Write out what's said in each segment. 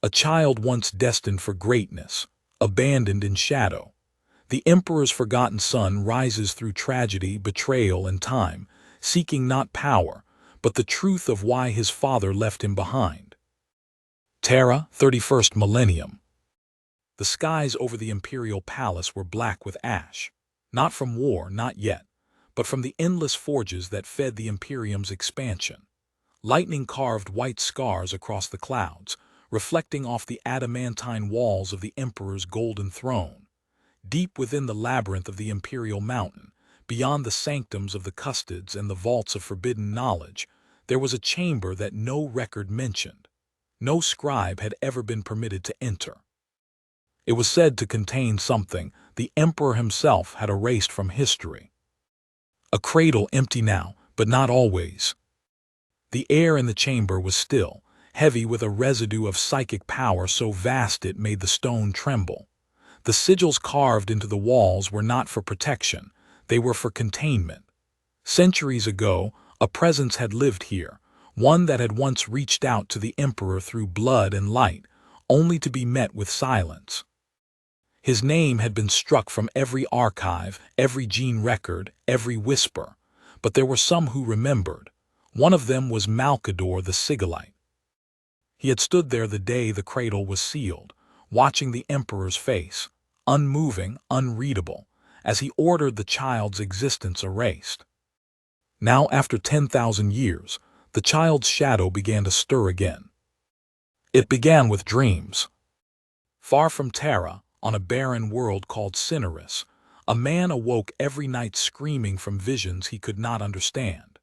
A child once destined for greatness, abandoned in shadow. The emperor's forgotten son rises through tragedy, betrayal, and time, seeking not power, but the truth of why his father left him behind. Terra, 31st Millennium. The skies over the imperial palace were black with ash. Not from war, not yet, but from the endless forges that fed the Imperium's expansion. Lightning carved white scars across the clouds, reflecting off the adamantine walls of the emperor's golden throne. Deep within the labyrinth of the imperial mountain, beyond the sanctums of the custodes and the vaults of forbidden knowledge, there was a chamber that no record mentioned. No scribe had ever been permitted to enter. It was said to contain something the emperor himself had erased from history. A cradle empty now, but not always. The air in the chamber was still, heavy with a residue of psychic power so vast it made the stone tremble. The sigils carved into the walls were not for protection, they were for containment. Centuries ago, a presence had lived here, one that had once reached out to the emperor through blood and light, only to be met with silence. His name had been struck from every archive, every gene record, every whisper, but there were some who remembered. One of them was Malcador the Sigillite. He had stood there the day the cradle was sealed, watching the emperor's face, unmoving, unreadable, as he ordered the child's existence erased. Now, after 10,000 years, the child's shadow began to stir again. It began with dreams. Far from Terra, on a barren world called Cinerus, a man awoke every night screaming from visions he could not understand.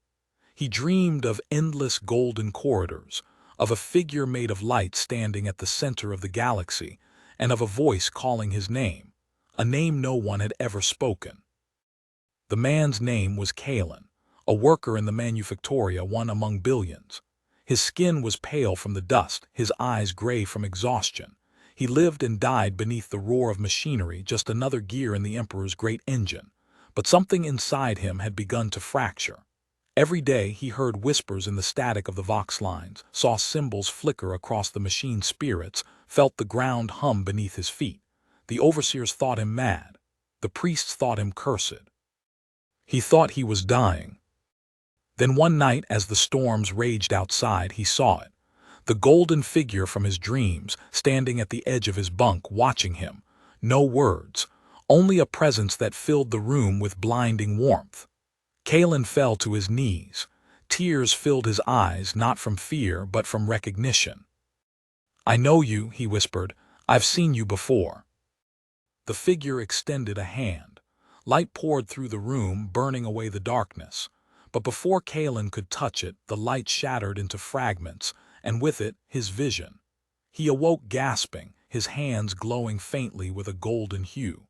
He dreamed of endless golden corridors, of a figure made of light standing at the center of the galaxy, and of a voice calling his name, a name no one had ever spoken. The man's name was Kalen, a worker in the Manufactoria, one among billions. His skin was pale from the dust, his eyes gray from exhaustion. He lived and died beneath the roar of machinery, just another gear in the Emperor's great engine. But something inside him had begun to fracture. Every day he heard whispers in the static of the vox lines, saw symbols flicker across the machine's spirits, felt the ground hum beneath his feet. The overseers thought him mad. The priests thought him cursed. He thought he was dying. Then one night, as the storms raged outside, he saw it. The golden figure from his dreams, standing at the edge of his bunk, watching him. No words, only a presence that filled the room with blinding warmth. Kalen fell to his knees. Tears filled his eyes, not from fear, but from recognition. "I know you," he whispered. "I've seen you before." The figure extended a hand. Light poured through the room, burning away the darkness. But before Kalen could touch it, the light shattered into fragments, and with it, his vision. He awoke gasping, his hands glowing faintly with a golden hue.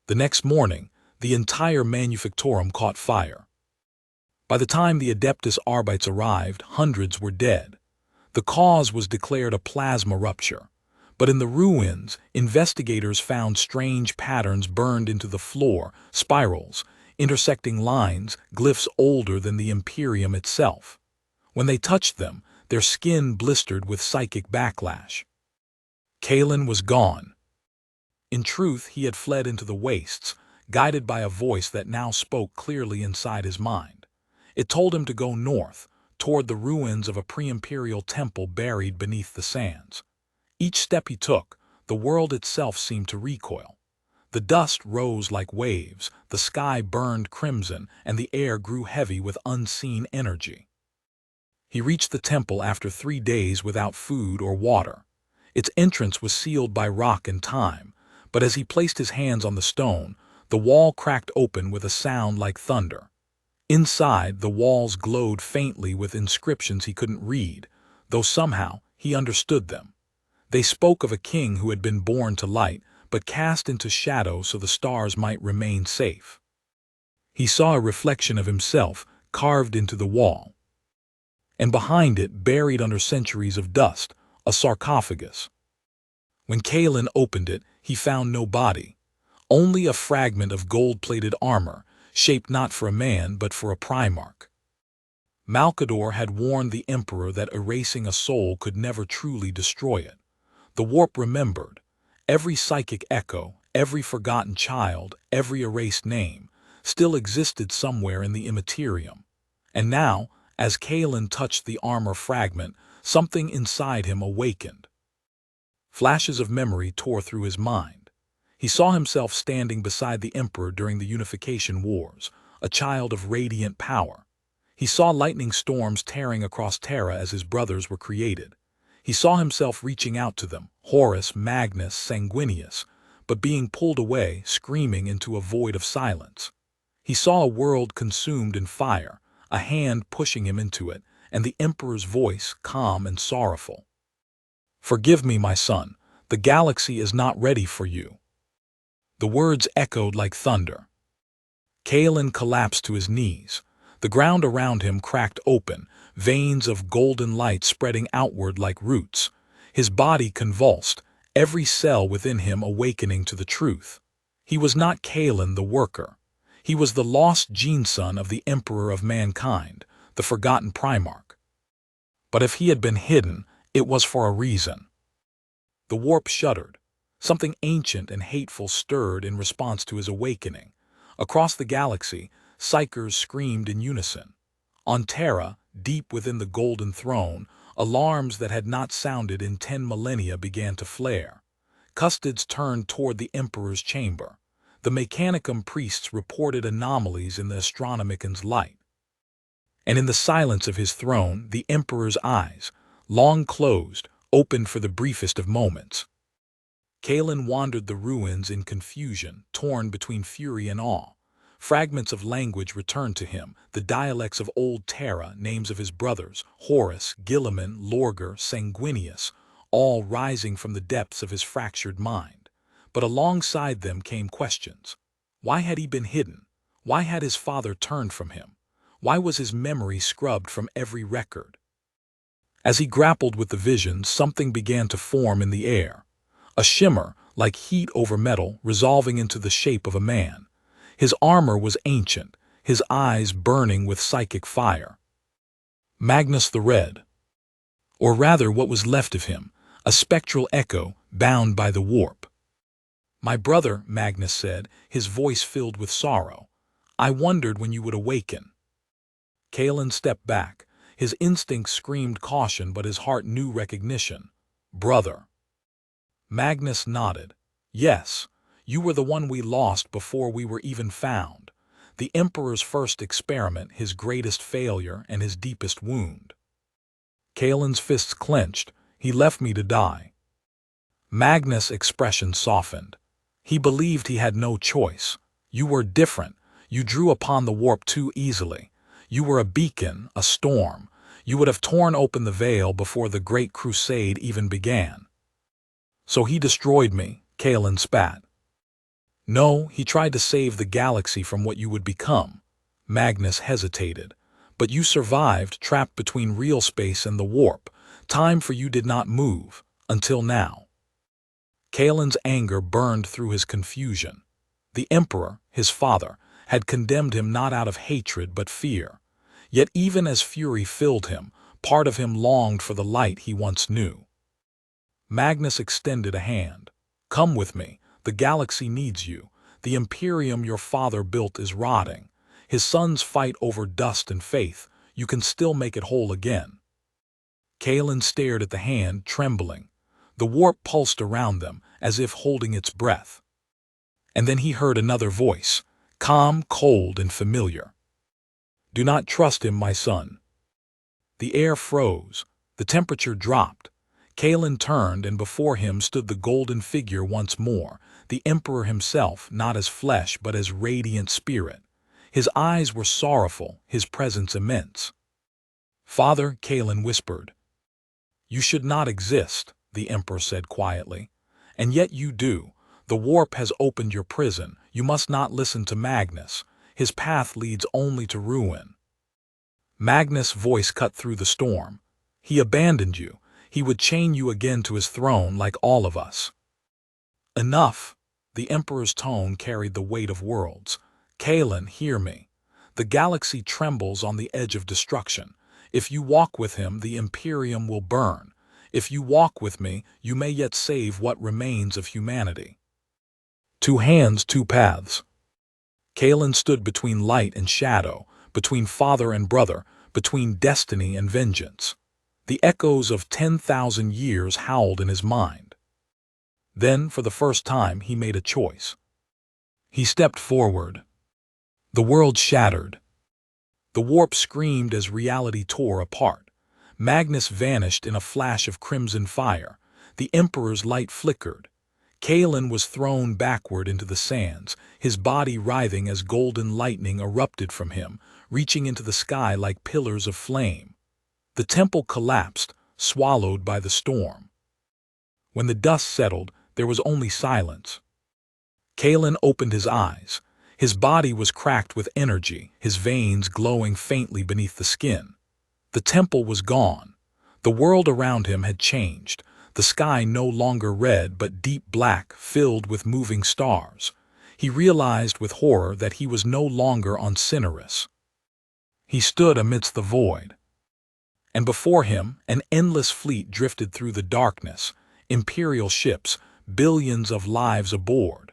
The next morning, the entire Manufactorum caught fire. By the time the Adeptus Arbites arrived, hundreds were dead. The cause was declared a plasma rupture. But in the ruins, investigators found strange patterns burned into the floor, spirals, intersecting lines, glyphs older than the Imperium itself. When they touched them, their skin blistered with psychic backlash. Kalen was gone. In truth, he had fled into the wastes, guided by a voice that now spoke clearly inside his mind. It told him to go north, toward the ruins of a pre-imperial temple buried beneath the sands. Each step he took, the world itself seemed to recoil. The dust rose like waves, the sky burned crimson, and the air grew heavy with unseen energy. He reached the temple after 3 days without food or water. Its entrance was sealed by rock and time, but as he placed his hands on the stone, the wall cracked open with a sound like thunder. Inside, the walls glowed faintly with inscriptions he couldn't read, though somehow he understood them. They spoke of a king who had been born to light, but cast into shadow so the stars might remain safe. He saw a reflection of himself carved into the wall. And behind it, buried under centuries of dust, a sarcophagus. When Kalen opened it, he found no body, only a fragment of gold-plated armor, shaped not for a man but for a Primarch. Malcador had warned the Emperor that erasing a soul could never truly destroy it. The warp remembered. Every psychic echo, every forgotten child, every erased name, still existed somewhere in the Immaterium. And now, as Kalen touched the armor fragment, something inside him awakened. Flashes of memory tore through his mind. He saw himself standing beside the Emperor during the Unification Wars, a child of radiant power. He saw lightning storms tearing across Terra as his brothers were created. He saw himself reaching out to them, Horus, Magnus, Sanguinius, but being pulled away, screaming into a void of silence. He saw a world consumed in fire, a hand pushing him into it, and the Emperor's voice, calm and sorrowful. "Forgive me, my son. The galaxy is not ready for you." The words echoed like thunder. Kalen collapsed to his knees. The ground around him cracked open, veins of golden light spreading outward like roots. His body convulsed, every cell within him awakening to the truth. He was not Kalen the worker. He was the lost gene-son of the Emperor of mankind, the forgotten Primarch. But if he had been hidden, it was for a reason. The warp shuddered. Something ancient and hateful stirred in response to his awakening. Across the galaxy, psychers screamed in unison. On Terra, deep within the Golden Throne, alarms that had not sounded in 10 millennia began to flare. Custodes turned toward the Emperor's chamber. The Mechanicum priests reported anomalies in the Astronomican's light. And in the silence of his throne, the Emperor's eyes, long closed, opened for the briefest of moments. Kalen wandered the ruins in confusion, torn between fury and awe. Fragments of language returned to him, the dialects of old Terra, names of his brothers, Horus, Guilliman, Lorgar, Sanguinius, all rising from the depths of his fractured mind. But alongside them came questions. Why had he been hidden? Why had his father turned from him? Why was his memory scrubbed from every record? As he grappled with the visions, something began to form in the air. A shimmer, like heat over metal, resolving into the shape of a man. His armor was ancient, his eyes burning with psychic fire. Magnus the Red. Or rather what was left of him, a spectral echo bound by the warp. "My brother," Magnus said, his voice filled with sorrow. "I wondered when you would awaken." Kalen stepped back. His instincts screamed caution, but his heart knew recognition. "Brother." Magnus nodded. "Yes, you were the one we lost before we were even found. The Emperor's first experiment, his greatest failure, and his deepest wound." Kalen's fists clenched. "He left me to die." Magnus' expression softened. He believed he had no choice. "You were different. You drew upon the warp too easily. You were a beacon, a storm. You would have torn open the veil before the Great Crusade even began." "So he destroyed me," Kalen spat. "No, he tried to save the galaxy from what you would become." Magnus hesitated. "But you survived, trapped between real space and the warp. Time for you did not move, until now." Kalen's anger burned through his confusion. The Emperor, his father, had condemned him not out of hatred but fear. Yet even as fury filled him, part of him longed for the light he once knew. Magnus extended a hand. "Come with me. The galaxy needs you. The Imperium your father built is rotting. His sons fight over dust and faith. You can still make it whole again." Kalen stared at the hand, trembling. The warp pulsed around them, as if holding its breath. And then he heard another voice, calm, cold, and familiar. "Do not trust him, my son." The air froze. The temperature dropped. Kalen turned, and before him stood the golden figure once more, the Emperor himself, not as flesh but as radiant spirit. His eyes were sorrowful, his presence immense. "Father," Kalen whispered. "You should not exist," the Emperor said quietly. "And yet you do. The warp has opened your prison. You must not listen to Magnus. His path leads only to ruin." Magnus' voice cut through the storm. "He abandoned you. He would chain you again to his throne like all of us." "Enough." The Emperor's tone carried the weight of worlds. "Kalen, hear me. The galaxy trembles on the edge of destruction. If you walk with him, the Imperium will burn. If you walk with me, you may yet save what remains of humanity. Two hands, two paths. Kalen stood between light and shadow, between father and brother, between destiny and vengeance. The echoes of 10,000 years howled in his mind. Then, for the first time, he made a choice. He stepped forward. The world shattered. The warp screamed as reality tore apart. Magnus vanished in a flash of crimson fire. The Emperor's light flickered. Kalen was thrown backward into the sands, his body writhing as golden lightning erupted from him, reaching into the sky like pillars of flame. The temple collapsed, swallowed by the storm. When the dust settled, there was only silence. Kalen opened his eyes. His body was cracked with energy, his veins glowing faintly beneath the skin. The temple was gone. The world around him had changed, the sky no longer red but deep black, filled with moving stars. He realized with horror that he was no longer on Cinerus. He stood amidst the void. And before him, an endless fleet drifted through the darkness, imperial ships, billions of lives aboard.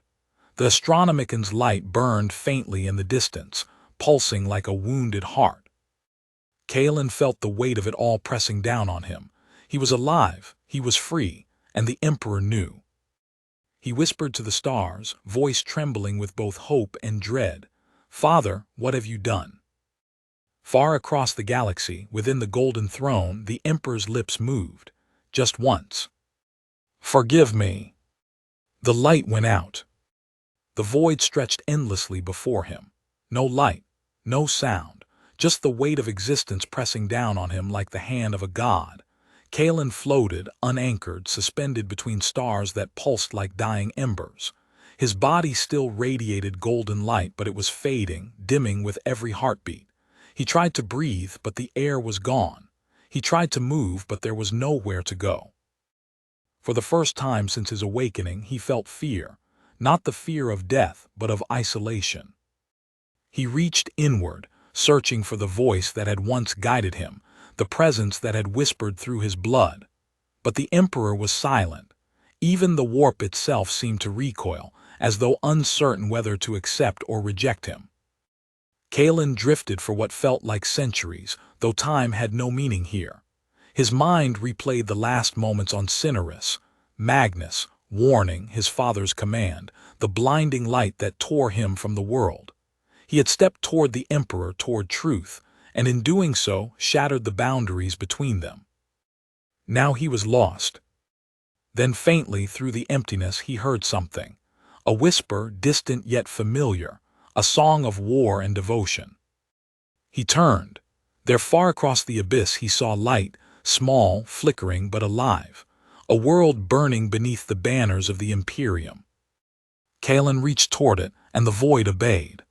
The Astronomican's light burned faintly in the distance, pulsing like a wounded heart. Kalen felt the weight of it all pressing down on him. He was alive, he was free, and the Emperor knew. He whispered to the stars, voice trembling with both hope and dread, "Father, what have you done?" Far across the galaxy, within the golden throne, the Emperor's lips moved, just once. "Forgive me." The light went out. The void stretched endlessly before him. No light, no sound, just the weight of existence pressing down on him like the hand of a god. Kalen floated, unanchored, suspended between stars that pulsed like dying embers. His body still radiated golden light, but it was fading, dimming with every heartbeat. He tried to breathe, but the air was gone. He tried to move, but there was nowhere to go. For the first time since his awakening, he felt fear, not the fear of death, but of isolation. He reached inward, searching for the voice that had once guided him, the presence that had whispered through his blood. But the Emperor was silent. Even the warp itself seemed to recoil, as though uncertain whether to accept or reject him. Kalen drifted for what felt like centuries, though time had no meaning here. His mind replayed the last moments on Cinerus, Magnus, warning, his father's command, the blinding light that tore him from the world. He had stepped toward the Emperor, toward truth, and in doing so shattered the boundaries between them. Now he was lost. Then faintly through the emptiness he heard something, a whisper distant yet familiar, a song of war and devotion. He turned. There far across the abyss he saw light, small, flickering but alive, a world burning beneath the banners of the Imperium. Kalen reached toward it, and the void obeyed.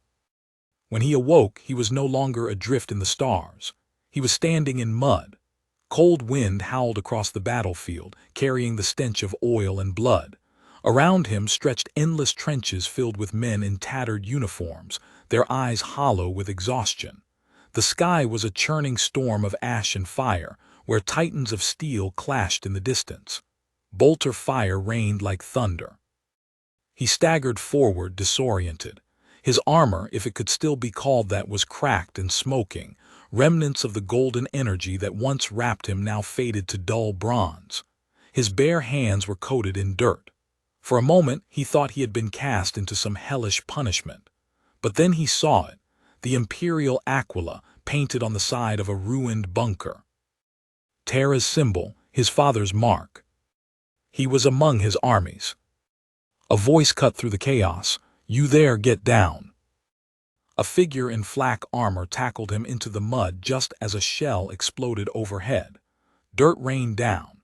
When he awoke, he was no longer adrift in the stars. He was standing in mud. Cold wind howled across the battlefield, carrying the stench of oil and blood. Around him stretched endless trenches filled with men in tattered uniforms, their eyes hollow with exhaustion. The sky was a churning storm of ash and fire, where titans of steel clashed in the distance. Bolter fire rained like thunder. He staggered forward, disoriented. His armor, if it could still be called that, was cracked and smoking. Remnants of the golden energy that once wrapped him now faded to dull bronze. His bare hands were coated in dirt. For a moment he thought he had been cast into some hellish punishment. But then he saw it, the imperial aquila painted on the side of a ruined bunker. Terra's symbol, his father's mark. He was among his armies. A voice cut through the chaos. "You there, get down." A figure in flak armor tackled him into the mud just as a shell exploded overhead. Dirt rained down.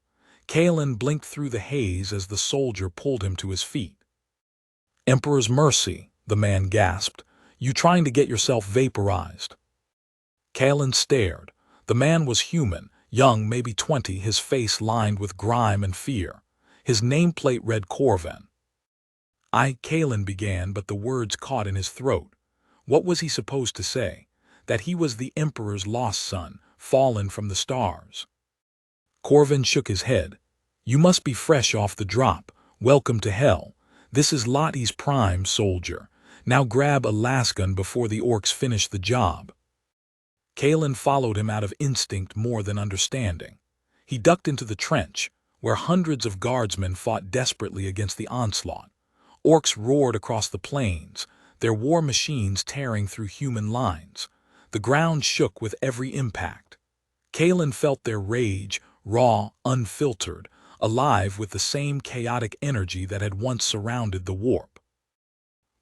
Kalen blinked through the haze as the soldier pulled him to his feet. "Emperor's mercy," the man gasped. "You trying to get yourself vaporized?" Kalen stared. The man was human, young, maybe 20, his face lined with grime and fear. His nameplate read Corvan. Kalen began, but the words caught in his throat. What was he supposed to say? That he was the Emperor's lost son, fallen from the stars. Corvin shook his head. You must be fresh off the drop. Welcome to hell. This is Lottie's prime, soldier. Now grab a lasgun before the orcs finish the job. Kalen followed him out of instinct more than understanding. He ducked into the trench, where hundreds of guardsmen fought desperately against the onslaught. Orcs roared across the plains, their war machines tearing through human lines. The ground shook with every impact. Kalen felt their rage, raw, unfiltered, alive with the same chaotic energy that had once surrounded the warp.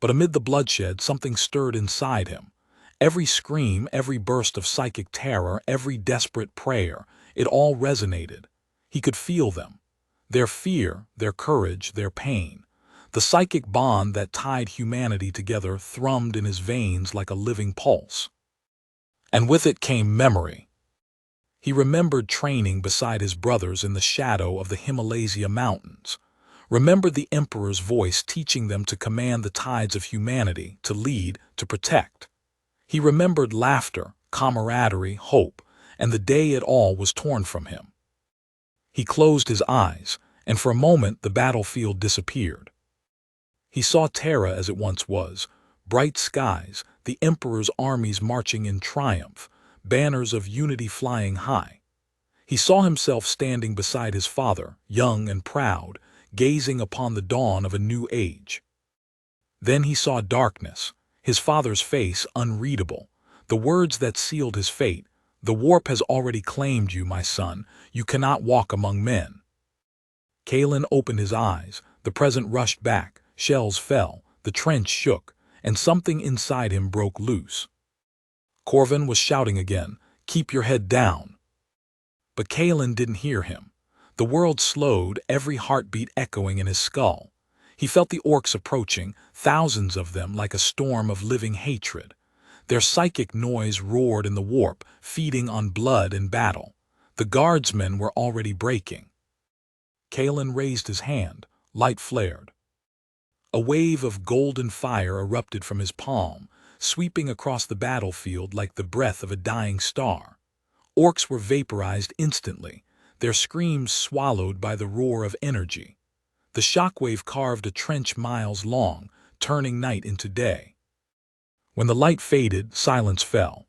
But amid the bloodshed, something stirred inside him. Every scream, every burst of psychic terror, every desperate prayer, it all resonated. He could feel them. Their fear, their courage, their pain. The psychic bond that tied humanity together thrummed in his veins like a living pulse. And with it came memory. He remembered training beside his brothers in the shadow of the Himalaya mountains. Remembered the Emperor's voice teaching them to command the tides of humanity, to lead, to protect. He remembered laughter, camaraderie, hope, and the day it all was torn from him. He closed his eyes, and for a moment the battlefield disappeared. He saw Terra as it once was, bright skies, the Emperor's armies marching in triumph, banners of unity flying high. He saw himself standing beside his father, young and proud, gazing upon the dawn of a new age. Then he saw darkness, his father's face unreadable, the words that sealed his fate. The warp has already claimed you, my son. You cannot walk among men. Kalen opened his eyes. The present rushed back. Shells fell. The trench shook, and something inside him broke loose. Corvin was shouting again, "Keep your head down." But Kalen didn't hear him. The world slowed, every heartbeat echoing in his skull. He felt the orcs approaching, thousands of them like a storm of living hatred. Their psychic noise roared in the warp, feeding on blood and battle. The guardsmen were already breaking. Kalen raised his hand. Light flared. A wave of golden fire erupted from his palm, sweeping across the battlefield like the breath of a dying star. Orcs were vaporized instantly, their screams swallowed by the roar of energy. The shockwave carved a trench miles long, turning night into day. When the light faded, silence fell.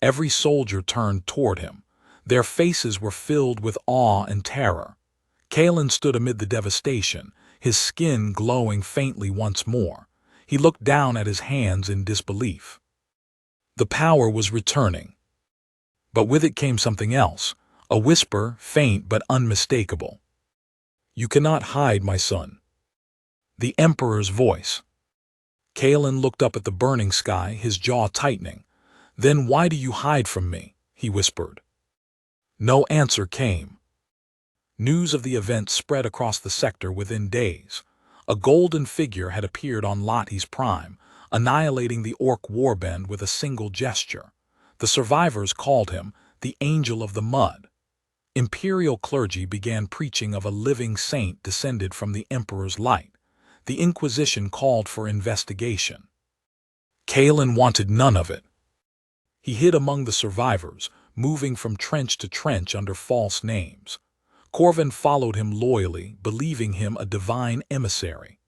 Every soldier turned toward him. Their faces were filled with awe and terror. Kalen stood amid the devastation, his skin glowing faintly once more. He looked down at his hands in disbelief. The power was returning. But with it came something else, a whisper, faint but unmistakable. "You cannot hide, my son." The Emperor's voice. Kalen looked up at the burning sky, his jaw tightening. "Then why do you hide from me?" he whispered. No answer came. News of the event spread across the sector within days. A golden figure had appeared on Lottie's prime, annihilating the orc warband with a single gesture. The survivors called him the Angel of the Mud. Imperial clergy began preaching of a living saint descended from the Emperor's light. The Inquisition called for investigation. Kalen wanted none of it. He hid among the survivors, moving from trench to trench under false names. Corvin followed him loyally, believing him a divine emissary.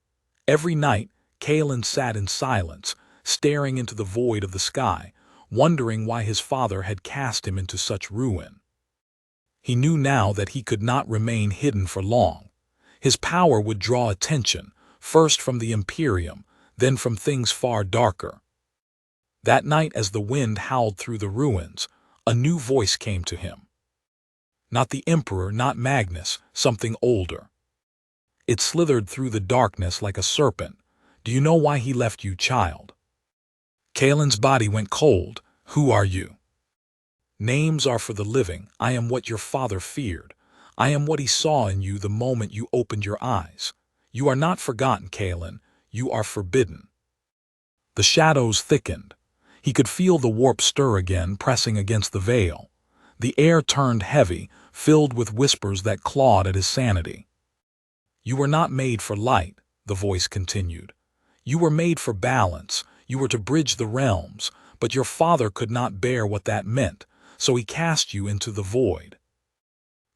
Every night, Kalen sat in silence, staring into the void of the sky, wondering why his father had cast him into such ruin. He knew now that he could not remain hidden for long. His power would draw attention, first from the Imperium, then from things far darker. That night, as the wind howled through the ruins, a new voice came to him. Not the Emperor, not Magnus, something older. It slithered through the darkness like a serpent. "Do you know why he left you, child?" Kalen's body went cold. "Who are you?" "Names are for the living. I am what your father feared. I am what he saw in you the moment you opened your eyes. You are not forgotten, Kalen. You are forbidden." The shadows thickened. He could feel the warp stir again, pressing against the veil. The air turned heavy, filled with whispers that clawed at his sanity. "You were not made for light," the voice continued. "You were made for balance. You were to bridge the realms, but your father could not bear what that meant, so he cast you into the void."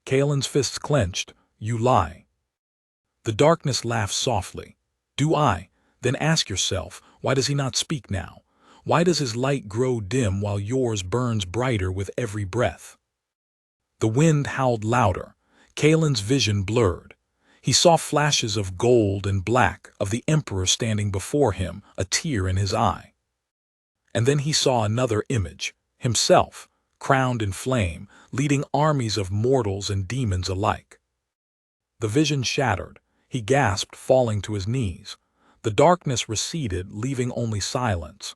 Kaelin's fists clenched. You lie. The darkness laughed softly. Do I? Then ask yourself, why does he not speak now? Why does his light grow dim while yours burns brighter with every breath? The wind howled louder. Kaelin's vision blurred. He saw flashes of gold and black, of the Emperor standing before him, a tear in his eye. And then he saw another image, himself, crowned in flame, leading armies of mortals and demons alike. The vision shattered. He gasped, falling to his knees. The darkness receded, leaving only silence.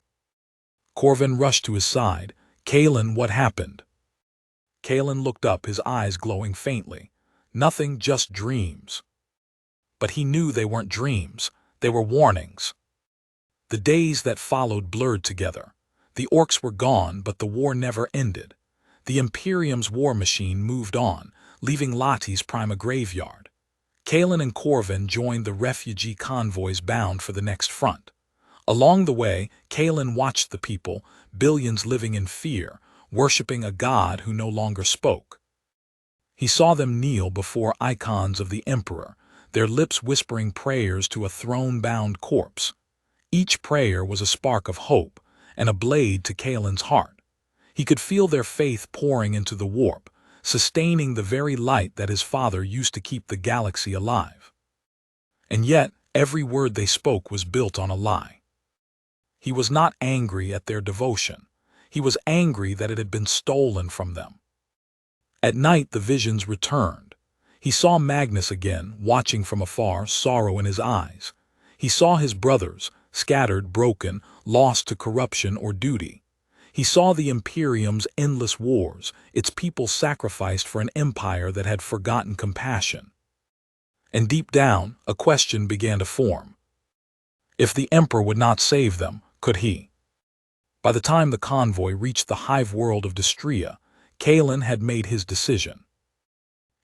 Corvin rushed to his side. Kaelin, what happened? Kaelin looked up, his eyes glowing faintly. Nothing, just dreams. But he knew they weren't dreams. They were warnings. The days that followed blurred together. The orcs were gone, but the war never ended. The Imperium's war machine moved on, leaving Lati's prime a graveyard. Kaelin and Corvin joined the refugee convoys bound for the next front. Along the way, Kaelin watched the people, billions living in fear, worshipping a god who no longer spoke. He saw them kneel before icons of the Emperor, their lips whispering prayers to a throne-bound corpse. Each prayer was a spark of hope and a blade to Kaelin's heart. He could feel their faith pouring into the warp, sustaining the very light that his father used to keep the galaxy alive. And yet, every word they spoke was built on a lie. He was not angry at their devotion. He was angry that it had been stolen from them. At night, the visions returned. He saw Magnus again, watching from afar, sorrow in his eyes. He saw his brothers, scattered, broken, lost to corruption or duty. He saw the Imperium's endless wars, its people sacrificed for an empire that had forgotten compassion. And deep down, a question began to form. If the Emperor would not save them, could he? By the time the convoy reached the hive world of Destria, Kaelin had made his decision.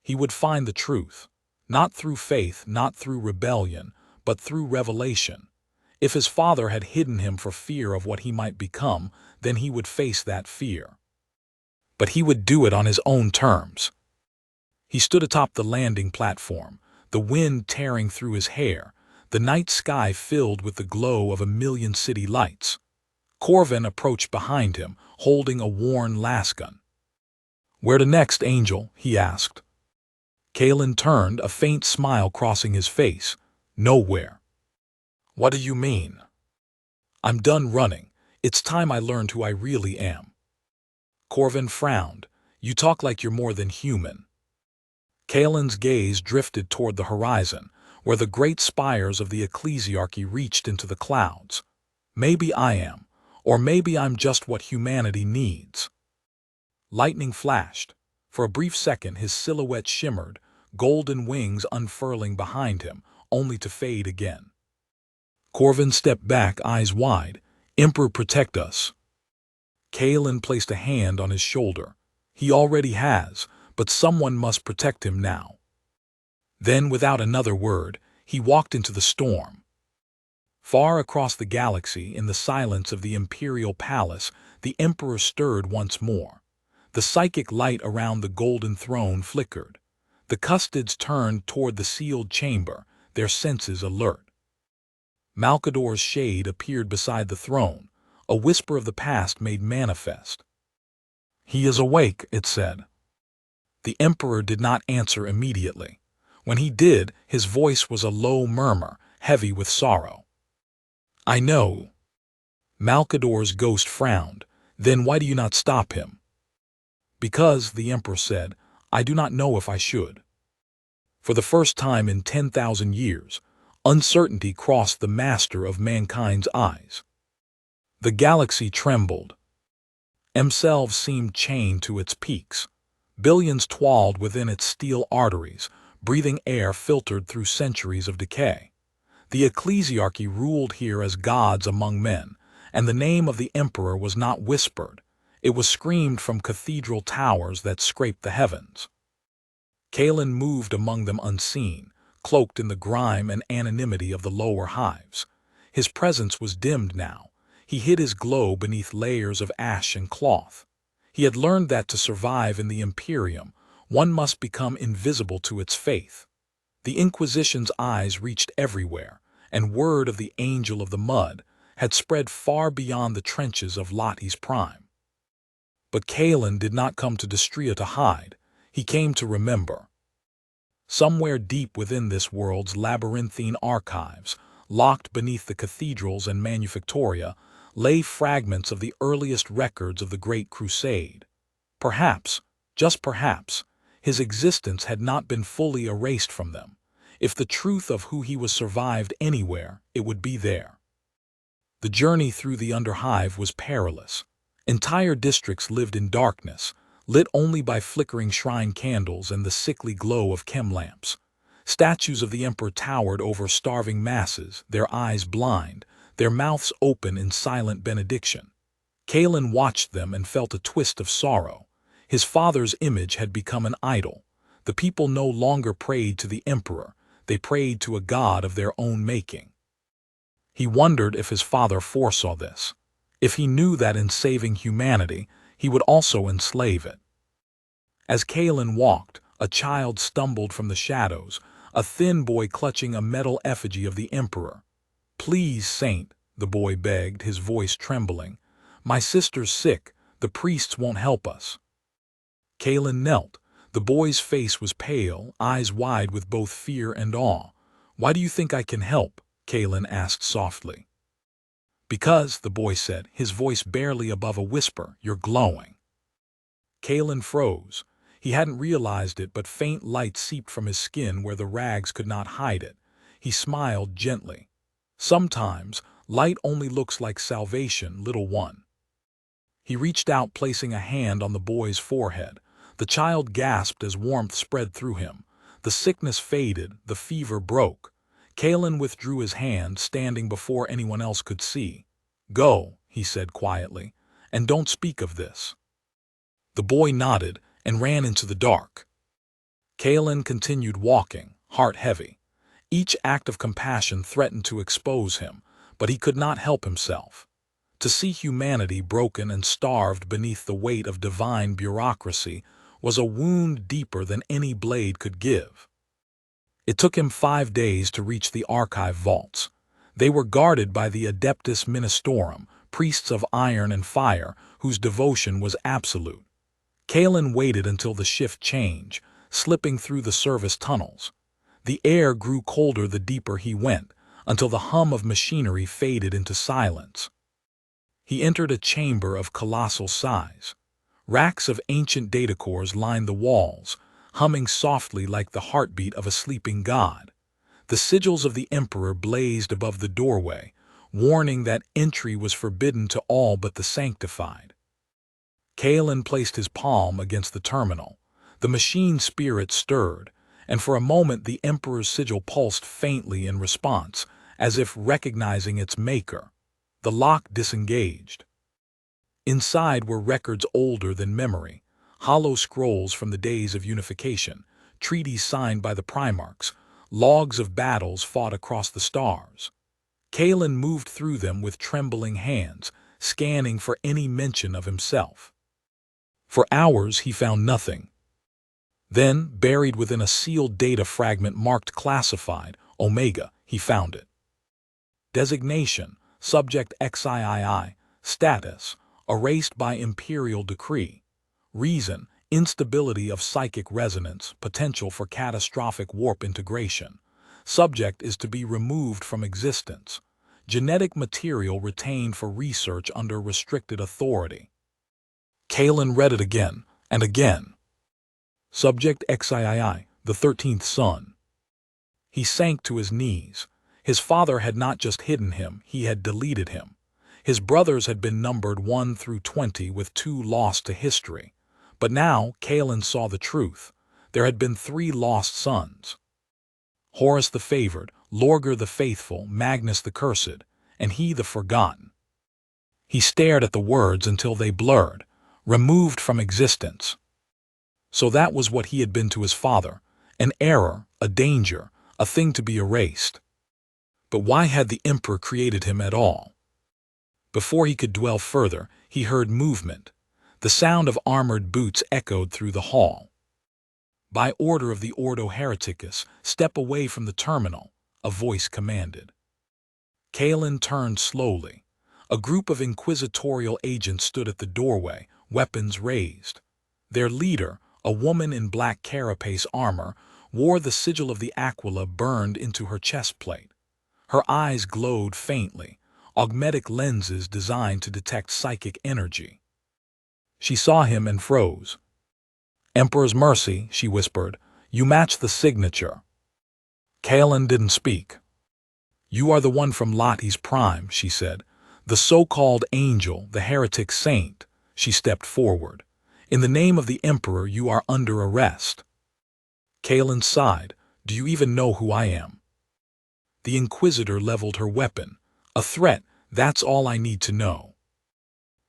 He would find the truth, not through faith, not through rebellion, but through revelation. If his father had hidden him for fear of what he might become, then he would face that fear. But he would do it on his own terms. He stood atop the landing platform, the wind tearing through his hair, the night sky filled with the glow of 1,000,000 city lights. Corvin approached behind him, holding a worn lasgun. "Where to next, Angel?" he asked. Kaelin turned, a faint smile crossing his face. "Nowhere." "What do you mean?" "I'm done running. It's time I learned who I really am." Corvin frowned. "You talk like you're more than human." Kaelin's gaze drifted toward the horizon, where the great spires of the ecclesiarchy reached into the clouds. "Maybe I am, or maybe I'm just what humanity needs." Lightning flashed. For a brief second his silhouette shimmered, golden wings unfurling behind him, only to fade again. Corvin stepped back, eyes wide. "Emperor, protect us." Kaelin placed a hand on his shoulder. "He already has, but someone must protect him now." Then, without another word, he walked into the storm. Far across the galaxy, in the silence of the Imperial Palace, the Emperor stirred once more. The psychic light around the golden throne flickered. The custodes turned toward the sealed chamber, their senses alert. Malkador's shade appeared beside the throne, a whisper of the past made manifest. "He is awake," it said. The Emperor did not answer immediately. When he did, his voice was a low murmur, heavy with sorrow. "I know." Malkador's ghost frowned. "Then why do you not stop him?" "Because," the Emperor said, "I do not know if I should." For the first time in 10,000 years, uncertainty crossed the master of mankind's eyes. The galaxy trembled. Themselves seemed chained to its peaks. Billions toiled within its steel arteries, breathing air filtered through centuries of decay. The ecclesiarchy ruled here as gods among men, and the name of the Emperor was not whispered. It was screamed from cathedral towers that scraped the heavens. Kaelin moved among them unseen, cloaked in the grime and anonymity of the lower hives. His presence was dimmed now. He hid his glow beneath layers of ash and cloth. He had learned that to survive in the Imperium, One must become invisible to its faith. The Inquisition's eyes reached everywhere, and word of the Angel of the Mud had spread far beyond the trenches of Lottie's prime. But Kalen did not come to Destria to hide. He came to remember. Somewhere deep within this world's labyrinthine archives, locked beneath the cathedrals and manufactoria, lay fragments of the earliest records of the Great Crusade. Perhaps, just perhaps, his existence had not been fully erased from them. If the truth of who he was survived anywhere, it would be there. The journey through the Underhive was perilous. Entire districts lived in darkness, lit only by flickering shrine candles and the sickly glow of chem lamps. Statues of the Emperor towered over starving masses, their eyes blind, their mouths open in silent benediction. Kalen watched them and felt a twist of sorrow. His father's image had become an idol. The people no longer prayed to the Emperor, they prayed to a god of their own making. He wondered if his father foresaw this, if he knew that in saving humanity, he would also enslave it. As Kalen walked, a child stumbled from the shadows, a thin boy clutching a metal effigy of the Emperor. "Please, Saint," the boy begged, his voice trembling. "My sister's sick, the priests won't help us." Kalen knelt. The boy's face was pale, eyes wide with both fear and awe. "Why do you think I can help?" Kalen asked softly. "Because," the boy said, his voice barely above a whisper, "you're glowing." Kalen froze. He hadn't realized it, but faint light seeped from his skin where the rags could not hide it. He smiled gently. "Sometimes, light only looks like salvation, little one." He reached out, placing a hand on the boy's forehead. The child gasped as warmth spread through him. The sickness faded, the fever broke. Kalen withdrew his hand, standing before anyone else could see. "Go," he said quietly, "and don't speak of this." The boy nodded and ran into the dark. Kalen continued walking, heart heavy. Each act of compassion threatened to expose him, but he could not help himself. To see humanity broken and starved beneath the weight of divine bureaucracy was a wound deeper than any blade could give. It took him 5 days to reach the archive vaults. They were guarded by the Adeptus Ministorum, priests of iron and fire, whose devotion was absolute. Kalen waited until the shift changed, slipping through the service tunnels. The air grew colder the deeper he went, until the hum of machinery faded into silence. He entered a chamber of colossal size. Racks of ancient data cores lined the walls, humming softly like the heartbeat of a sleeping god. The sigils of the Emperor blazed above the doorway, warning that entry was forbidden to all but the sanctified. Kalen placed his palm against the terminal. The machine spirit stirred, and for a moment the Emperor's sigil pulsed faintly in response, as if recognizing its maker. The lock disengaged. Inside were records older than memory, hollow scrolls from the days of unification, treaties signed by the Primarchs, logs of battles fought across the stars. Kalen moved through them with trembling hands, scanning for any mention of himself. For hours he found nothing. Then, buried within a sealed data fragment marked Classified, Omega, he found it. Designation, Subject XIII, Status, Erased by Imperial Decree. Reason, Instability of psychic resonance, potential for catastrophic warp integration. Subject is to be removed from existence. Genetic material retained for research under restricted authority. Kalen read it again and again. Subject XIII, the 13th son. He sank to his knees. His father had not just hidden him, he had deleted him. His brothers had been numbered 1 through 20 with 2 lost to history. But now Kalen saw the truth. There had been 3 lost sons. Horus the favored, Lorgar the faithful, Magnus the cursed, and he the forgotten. He stared at the words until they blurred, removed from existence. So that was what he had been to his father, an error, a danger, a thing to be erased. But why had the Emperor created him at all? Before he could dwell further, he heard movement. The sound of armored boots echoed through the hall. By order of the Ordo Hereticus, step away from the terminal, a voice commanded. Kalen turned slowly. A group of inquisitorial agents stood at the doorway, weapons raised. Their leader, a woman in black carapace armor, wore the sigil of the Aquila burned into her chest plate. Her eyes glowed faintly, augmetic lenses designed to detect psychic energy. She saw him and froze. "Emperor's mercy," she whispered. "You match the signature." Kalen didn't speak. "You are the one from Lottie's Prime," she said. "The so-called angel, the heretic saint." She stepped forward. "In the name of the Emperor, you are under arrest." Kalen sighed. "Do you even know who I am?" The Inquisitor leveled her weapon. "A threat, that's all I need to know."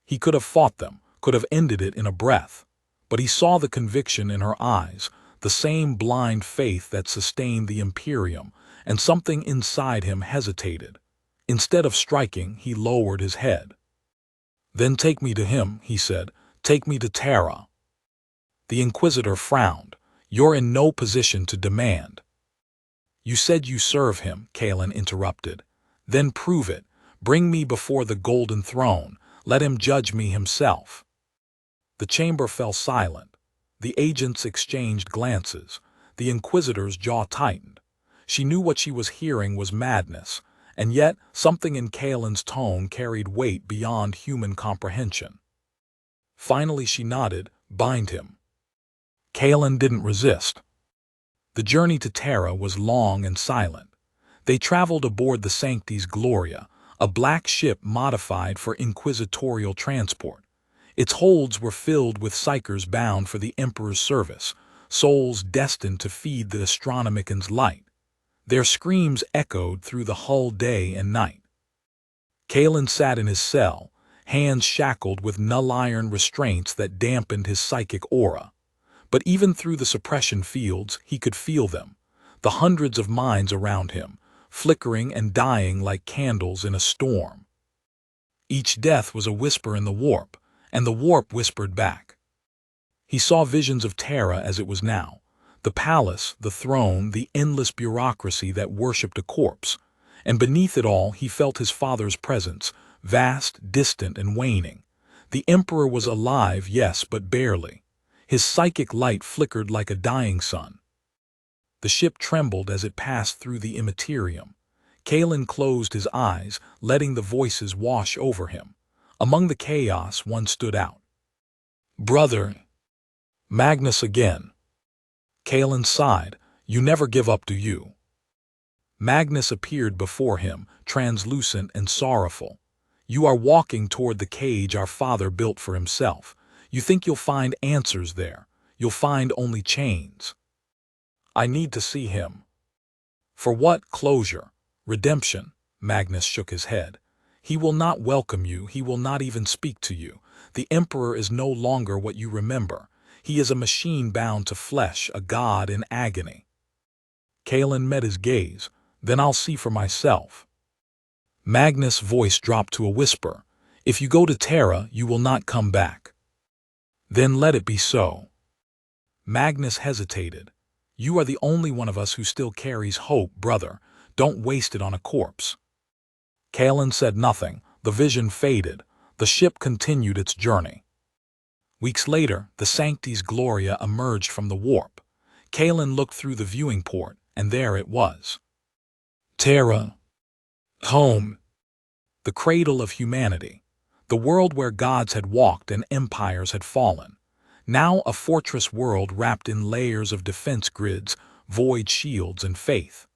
He could have fought them, could have ended it in a breath. But he saw the conviction in her eyes, the same blind faith that sustained the Imperium, and something inside him hesitated. Instead of striking, he lowered his head. "Then take me to him," he said. "Take me to Terra." The Inquisitor frowned. "You're in no position to demand." "You said you serve him," Kalen interrupted. "Then prove it. Bring me before the Golden Throne. Let him judge me himself." The chamber fell silent. The agents exchanged glances. The Inquisitor's jaw tightened. She knew what she was hearing was madness, and yet something in Kalen's tone carried weight beyond human comprehension. Finally she nodded. "Bind him." Kalen didn't resist. The journey to Terra was long and silent. They traveled aboard the Sanctis Gloria, a black ship modified for inquisitorial transport. Its holds were filled with psychers bound for the Emperor's service, souls destined to feed the Astronomican's light. Their screams echoed through the hull day and night. Kalen sat in his cell, hands shackled with null iron restraints that dampened his psychic aura. But even through the suppression fields, he could feel them, the hundreds of minds around him, flickering and dying like candles in a storm. Each death was a whisper in the warp, and the warp whispered back. He saw visions of Terra as it was now, the palace, the throne, the endless bureaucracy that worshipped a corpse, and beneath it all he felt his father's presence, vast, distant, and waning. The Emperor was alive, yes, but barely. His psychic light flickered like a dying sun. The ship trembled as it passed through the Imperium. Kalen closed his eyes, letting the voices wash over him. Among the chaos, one stood out. "Brother." "Magnus again." Kalen sighed. "You never give up, do you?" Magnus appeared before him, translucent and sorrowful. "You are walking toward the cage our father built for himself. You think you'll find answers there. You'll find only chains." "I need to see him." "For what? Closure? Redemption?" Magnus shook his head. "He will not welcome you. He will not even speak to you. The Emperor is no longer what you remember. He is a machine bound to flesh, a god in agony." Kalen met his gaze. "Then I'll see for myself." Magnus' voice dropped to a whisper. "If you go to Terra, you will not come back." "Then let it be so." Magnus hesitated. "You are the only one of us who still carries hope, brother. Don't waste it on a corpse." Kalen said nothing. The vision faded. The ship continued its journey. Weeks later, the Sanctis Gloria emerged from the warp. Kalen looked through the viewing port, and there it was. Terra. Home. The cradle of humanity. The world where gods had walked and empires had fallen. Now a fortress world wrapped in layers of defense grids, void shields, and faith.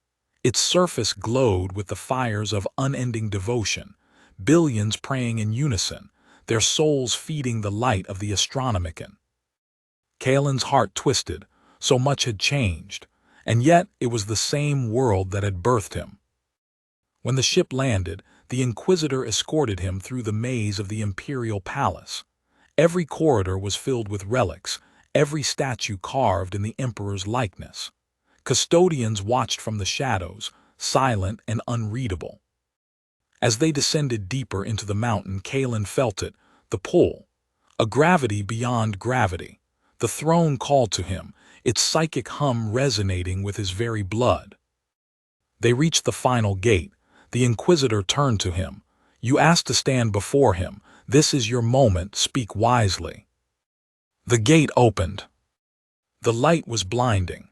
Its surface glowed with the fires of unending devotion, billions praying in unison, their souls feeding the light of the Astronomican. Kalen's heart twisted. So much had changed, and yet it was the same world that had birthed him. When the ship landed, the Inquisitor escorted him through the maze of the Imperial Palace. Every corridor was filled with relics, every statue carved in the Emperor's likeness. Custodians watched from the shadows, silent and unreadable. As they descended deeper into the mountain, Kalen felt it, the pull, a gravity beyond gravity. The throne called to him, its psychic hum resonating with his very blood. They reached the final gate. The Inquisitor turned to him. "You asked to stand before him. This is your moment. Speak wisely." The gate opened. The light was blinding.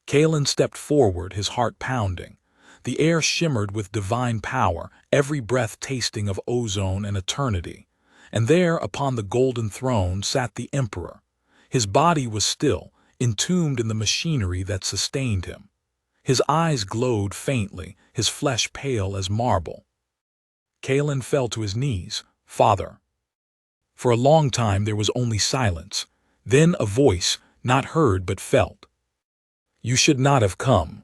Kalen stepped forward, his heart pounding. The air shimmered with divine power, every breath tasting of ozone and eternity. And there, upon the golden throne, sat the Emperor. His body was still, entombed in the machinery that sustained him. His eyes glowed faintly, his flesh pale as marble. Kalen fell to his knees. "Father." For a long time there was only silence. Then a voice, not heard but felt. "You should not have come."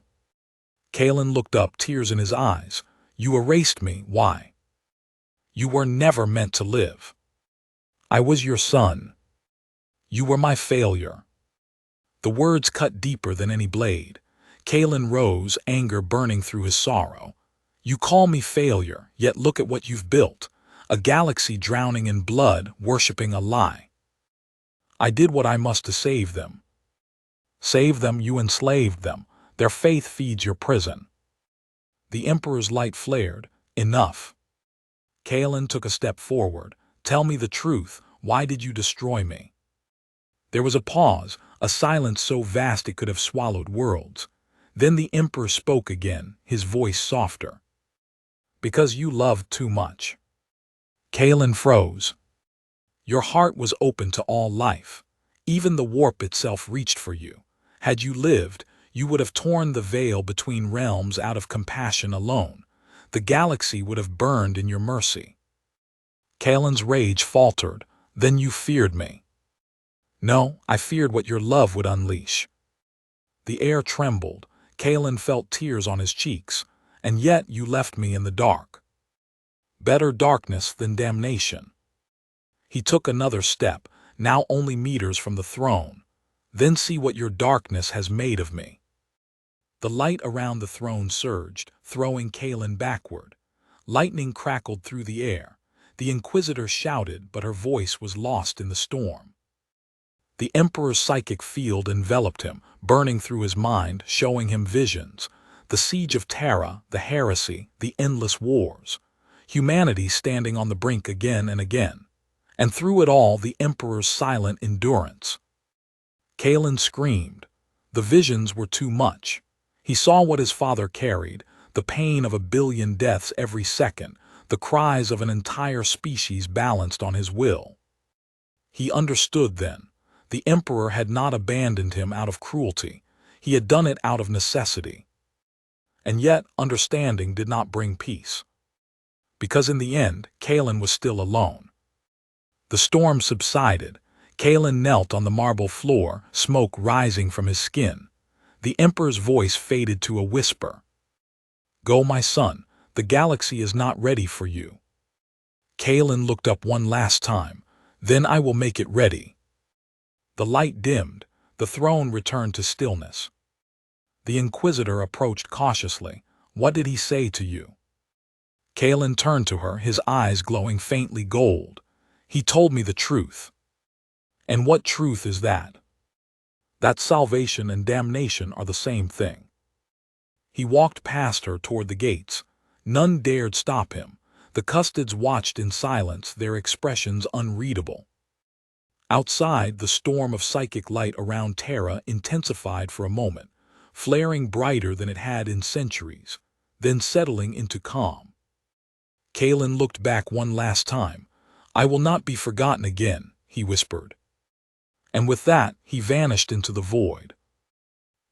Kalen looked up, tears in his eyes. "You erased me. Why? You were never meant to live. I was your son. You were my failure." The words cut deeper than any blade. Kalen rose, anger burning through his sorrow. "You call me failure, yet look at what you've built. A galaxy drowning in blood, worshipping a lie. I did what I must to save them. Save them, you enslaved them. Their faith feeds your prison." The Emperor's light flared. "Enough." Kalen took a step forward. "Tell me the truth. Why did you destroy me?" There was a pause, a silence so vast it could have swallowed worlds. Then the Emperor spoke again, his voice softer. "Because you loved too much." Kalen froze. "Your heart was open to all life. Even the warp itself reached for you. Had you lived, you would have torn the veil between realms out of compassion alone. The galaxy would have burned in your mercy." Kalen's rage faltered. "Then you feared me." "No, I feared what your love would unleash." The air trembled. Kalen felt tears on his cheeks. "And yet you left me in the dark. Better darkness than damnation." He took another step, now only meters from the throne. "Then see what your darkness has made of me." The light around the throne surged, throwing Kalen backward. Lightning crackled through the air. The Inquisitor shouted, but her voice was lost in the storm. The Emperor's psychic field enveloped him, burning through his mind, showing him visions. The siege of Terra, the heresy, the endless wars. Humanity standing on the brink again and again. And through it all, the Emperor's silent endurance. Kalen screamed. The visions were too much. He saw what his father carried, the pain of 1,000,000,000 deaths every second, the cries of an entire species balanced on his will. He understood then. The Emperor had not abandoned him out of cruelty. He had done it out of necessity. And yet, understanding did not bring peace. Because in the end, Kalen was still alone. The storm subsided. Kalen knelt on the marble floor, smoke rising from his skin. The Emperor's voice faded to a whisper. "Go, my son. The galaxy is not ready for you." Kalen looked up one last time. "Then I will make it ready." The light dimmed. The throne returned to stillness. The Inquisitor approached cautiously. "What did he say to you?" Kalen turned to her, his eyes glowing faintly gold. "He told me the truth." "And what truth is that?" "That salvation and damnation are the same thing." He walked past her toward the gates. None dared stop him. The custodes watched in silence, their expressions unreadable. Outside, the storm of psychic light around Terra intensified for a moment, flaring brighter than it had in centuries, then settling into calm. Kalen looked back one last time. "I will not be forgotten again," he whispered. And with that, he vanished into the void.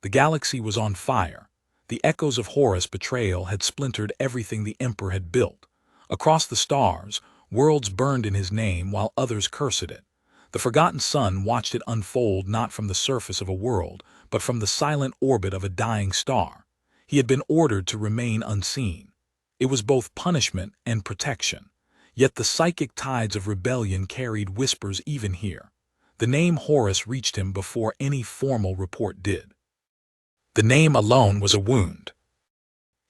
The galaxy was on fire. The echoes of Horus' betrayal had splintered everything the Emperor had built. Across the stars, worlds burned in his name while others cursed it. The forgotten son watched it unfold not from the surface of a world, but from the silent orbit of a dying star. He had been ordered to remain unseen. It was both punishment and protection. Yet the psychic tides of rebellion carried whispers even here. The name Horus reached him before any formal report did. The name alone was a wound.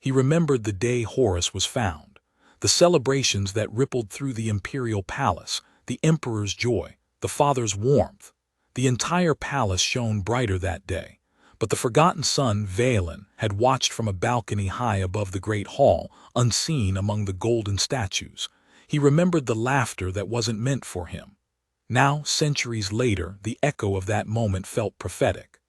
He remembered the day Horus was found, the celebrations that rippled through the imperial palace, the emperor's joy, the father's warmth. The entire palace shone brighter that day, but the forgotten son, Valen, had watched from a balcony high above the great hall, unseen among the golden statues. He remembered the laughter that wasn't meant for him. Now, centuries later, the echo of that moment felt prophetic.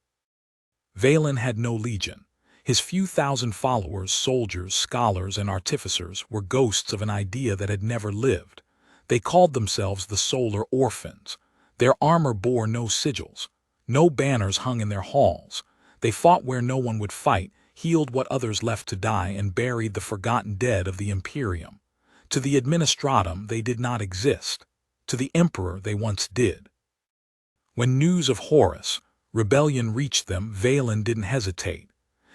Valen had no legion. His few thousand followers, soldiers, scholars, and artificers, were ghosts of an idea that had never lived. They called themselves the Solar Orphans. Their armor bore no sigils. No banners hung in their halls. They fought where no one would fight, healed what others left to die, and buried the forgotten dead of the Imperium. To the administratum they did not exist. To the emperor they once did. When news of Horus' rebellion reached them, Valen didn't hesitate.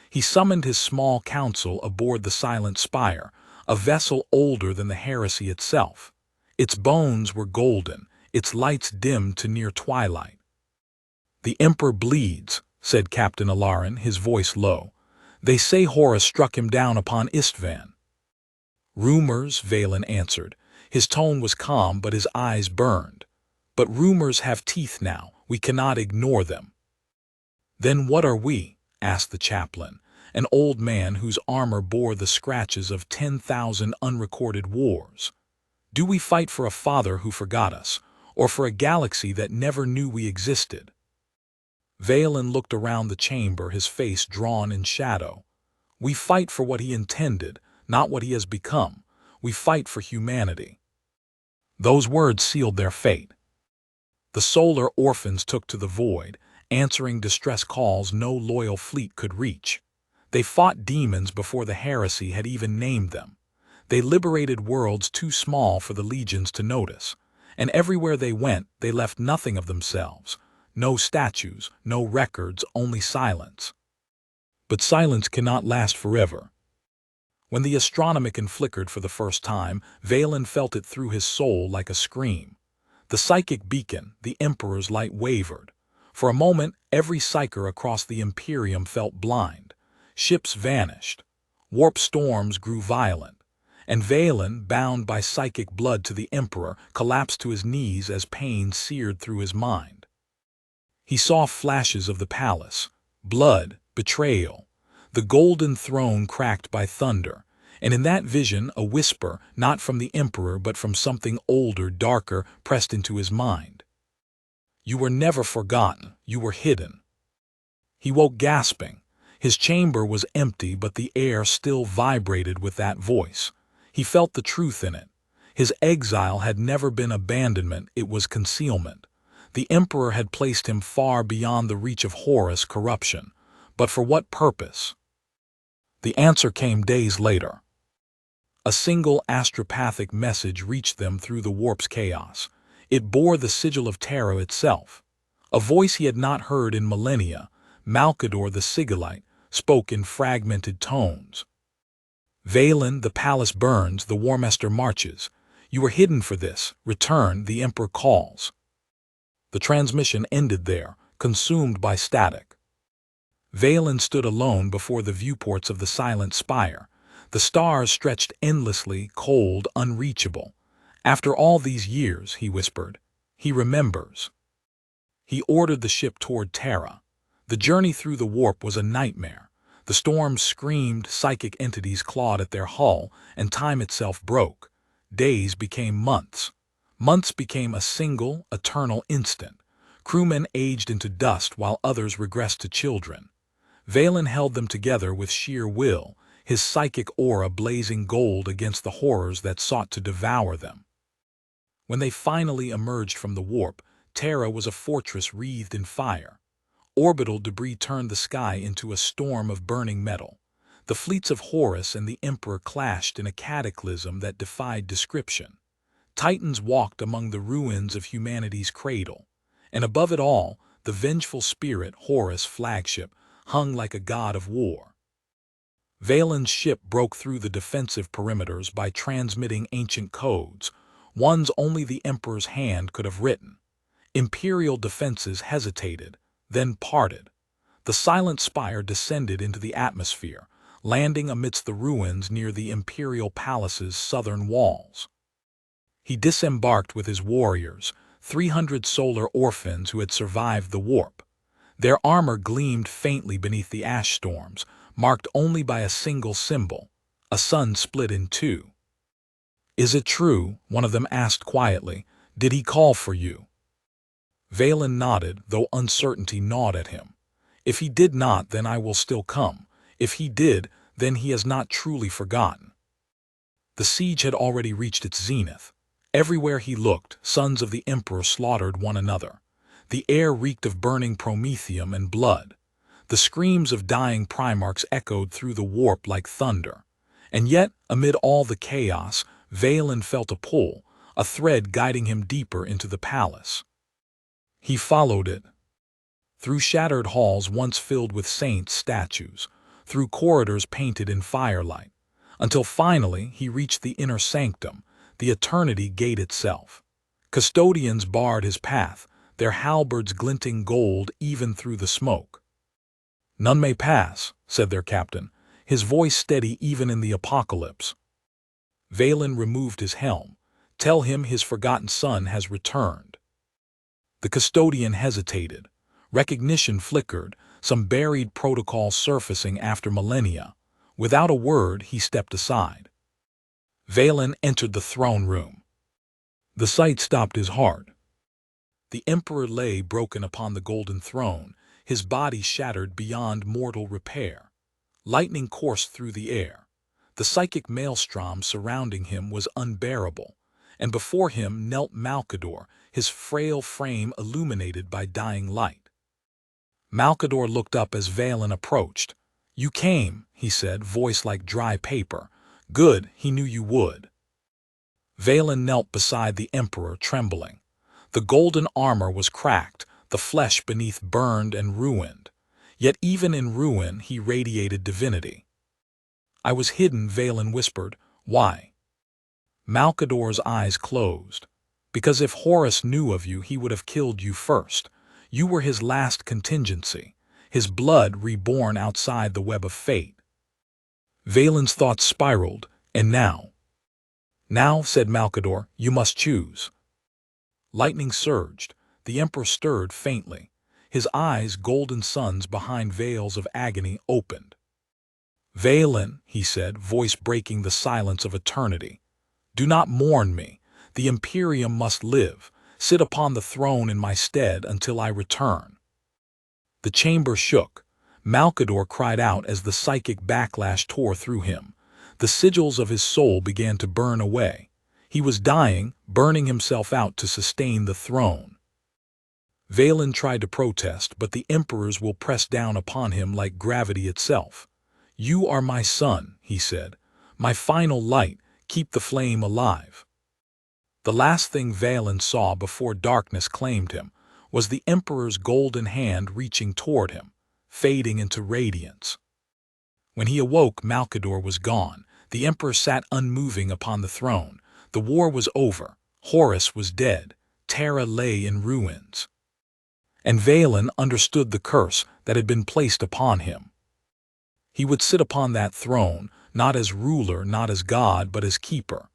He summoned his small council aboard the Silent Spire, a vessel older than the heresy itself. Its bones were golden, its lights dimmed to near twilight. "The Emperor bleeds," said Captain Alarin, his voice low. "They say Horus struck him down upon Istvan." "Rumors," Valen answered. His tone was calm, but his eyes burned. "But rumors have teeth now. We cannot ignore them." "Then what are we?" asked the chaplain, an old man whose armor bore the scratches of 10,000 unrecorded wars. "Do we fight for a father who forgot us, or for a galaxy that never knew we existed?" Valen looked around the chamber, his face drawn in shadow. "We fight for what he intended, not what he has become. We fight for humanity." Those words sealed their fate. The Solar Orphans took to the void, answering distress calls no loyal fleet could reach. They fought demons before the heresy had even named them. They liberated worlds too small for the legions to notice. And everywhere they went, they left nothing of themselves. No statues, no records, only silence. But silence cannot last forever. When the Astronomicon flickered for the first time, Valen felt it through his soul like a scream. The psychic beacon, the Emperor's light, wavered. For a moment, every psyker across the Imperium felt blind. Ships vanished. Warp storms grew violent. And Valen, bound by psychic blood to the Emperor, collapsed to his knees as pain seared through his mind. He saw flashes of the palace. Blood, betrayal. The golden throne cracked by thunder. And in that vision, a whisper, not from the Emperor but from something older, darker, pressed into his mind. "You were never forgotten. You were hidden." He woke gasping. His chamber was empty, but the air still vibrated with that voice. He felt the truth in it. His exile had never been abandonment, it was concealment. The Emperor had placed him far beyond the reach of Horus' corruption. But for what purpose? The answer came days later. A single astropathic message reached them through the warp's chaos. It bore the sigil of Terra itself. A voice he had not heard in millennia, Malkador the Sigillite, spoke in fragmented tones. "Valen, the palace burns, the Warmaster marches. You were hidden for this. Return, the Emperor calls." The transmission ended there, consumed by static. Valen stood alone before the viewports of the Silent Spire. The stars stretched endlessly, cold, unreachable. "After all these years," he whispered, "he remembers." He ordered the ship toward Terra. The journey through the warp was a nightmare. The storms screamed, psychic entities clawed at their hull, and time itself broke. Days became months. Months became a single, eternal instant. Crewmen aged into dust while others regressed to children. Valen held them together with sheer will, his psychic aura blazing gold against the horrors that sought to devour them. When they finally emerged from the warp, Terra was a fortress wreathed in fire. Orbital debris turned the sky into a storm of burning metal. The fleets of Horus and the Emperor clashed in a cataclysm that defied description. Titans walked among the ruins of humanity's cradle. And above it all, the vengeful spirit, Horus' flagship, hung like a god of war. Valen's ship broke through the defensive perimeters by transmitting ancient codes, ones only the Emperor's hand could have written. Imperial defenses hesitated, then parted. The Silent Spire descended into the atmosphere, landing amidst the ruins near the Imperial Palace's southern walls. He disembarked with his warriors, 300 solar orphans who had survived the warp. Their armor gleamed faintly beneath the ash storms, marked only by a single symbol, a sun split in two. "Is it true?" one of them asked quietly. "Did he call for you?" Valen nodded, though uncertainty gnawed at him. "If he did not, then I will still come. If he did, then he has not truly forgotten." The siege had already reached its zenith. Everywhere he looked, sons of the Emperor slaughtered one another. The air reeked of burning promethium and blood. The screams of dying Primarchs echoed through the warp like thunder. And yet, amid all the chaos, Valen felt a pull, a thread guiding him deeper into the palace. He followed it. Through shattered halls once filled with saints' statues, through corridors painted in firelight, until finally he reached the inner sanctum, the eternity gate itself. Custodians barred his path, their halberds glinting gold even through the smoke. "None may pass," said their captain, his voice steady even in the apocalypse. Valen removed his helm. "Tell him his forgotten son has returned." The custodian hesitated. Recognition flickered, some buried protocol surfacing after millennia. Without a word, he stepped aside. Valen entered the throne room. The sight stopped his heart. The Emperor lay broken upon the golden throne, his body shattered beyond mortal repair. Lightning coursed through the air. The psychic maelstrom surrounding him was unbearable, and before him knelt Malcador, his frail frame illuminated by dying light. Malcador looked up as Valen approached. "You came," he said, voice like dry paper. "Good, he knew you would." Valen knelt beside the Emperor, trembling. The golden armor was cracked, the flesh beneath burned and ruined. Yet even in ruin he radiated divinity. "I was hidden," Valen whispered. "Why?" Malcador's eyes closed. "Because if Horus knew of you, he would have killed you first. You were his last contingency, his blood reborn outside the web of fate." Valen's thoughts spiraled. "And now?" "Now," said Malcador, "you must choose." Lightning surged. The Emperor stirred faintly. His eyes, golden suns behind veils of agony, opened. "Valen," he said, voice breaking the silence of eternity, "do not mourn me. The Imperium must live. Sit upon the throne in my stead until I return." The chamber shook. Malcador cried out as the psychic backlash tore through him. The sigils of his soul began to burn away. He was dying, burning himself out to sustain the throne. Valen tried to protest, but the Emperor's will pressed down upon him like gravity itself. "You are my son," he said. "My final light, keep the flame alive." The last thing Valen saw before darkness claimed him was the Emperor's golden hand reaching toward him, fading into radiance. When he awoke, Malcador was gone. The Emperor sat unmoving upon the throne. The war was over. Horus was dead. Terra lay in ruins. And Valen understood the curse that had been placed upon him. He would sit upon that throne, not as ruler, not as god, but as keeper.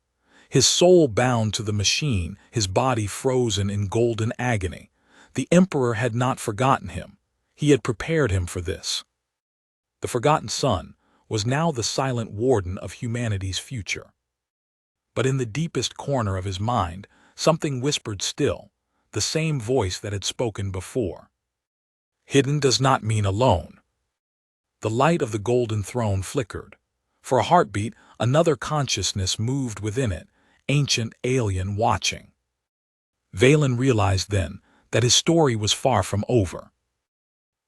His soul bound to the machine, his body frozen in golden agony. The Emperor had not forgotten him. He had prepared him for this. The forgotten son was now the silent warden of humanity's future. But in the deepest corner of his mind, something whispered still, the same voice that had spoken before. "Hidden does not mean alone." The light of the golden throne flickered. For a heartbeat, another consciousness moved within it, ancient, alien, watching. Valen realized then that his story was far from over.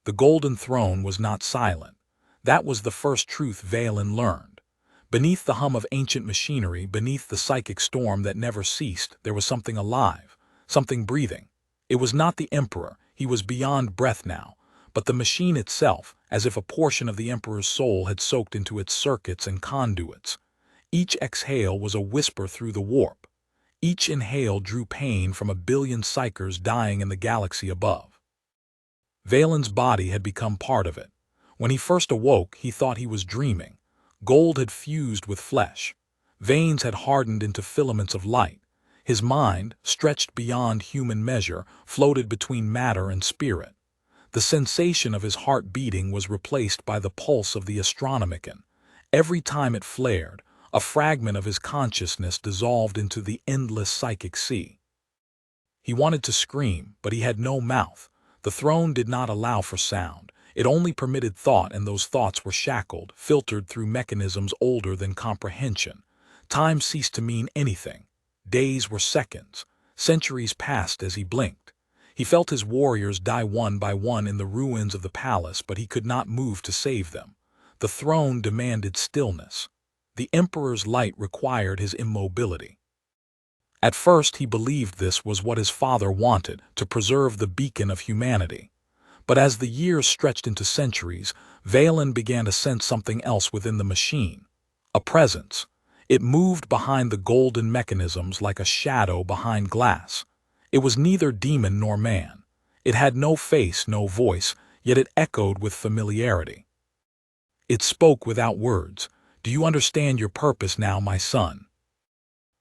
The golden throne was not silent. That was the first truth Valen learned. Beneath the hum of ancient machinery, beneath the psychic storm that never ceased, there was something alive, something breathing. It was not the Emperor, he was beyond breath now, but the machine itself, as if a portion of the Emperor's soul had soaked into its circuits and conduits. Each exhale was a whisper through the warp. Each inhale drew pain from a billion psychers dying in the galaxy above. Valen's body had become part of it. When he first awoke, he thought he was dreaming. Gold had fused with flesh. Veins had hardened into filaments of light. His mind, stretched beyond human measure, floated between matter and spirit. The sensation of his heart beating was replaced by the pulse of the astronomicon. Every time it flared, a fragment of his consciousness dissolved into the endless psychic sea. He wanted to scream, but he had no mouth. The throne did not allow for sound. It only permitted thought, and those thoughts were shackled, filtered through mechanisms older than comprehension. Time ceased to mean anything. Days were seconds. Centuries passed as he blinked. He felt his warriors die one by one in the ruins of the palace, but he could not move to save them. The throne demanded stillness. The emperor's light required his immobility. At first he believed this was what his father wanted, to preserve the beacon of humanity. But as the years stretched into centuries, Valen began to sense something else within the machine. A presence. It moved behind the golden mechanisms like a shadow behind glass. It was neither demon nor man. It had no face, no voice, yet it echoed with familiarity. It spoke without words. "Do you understand your purpose now, my son?"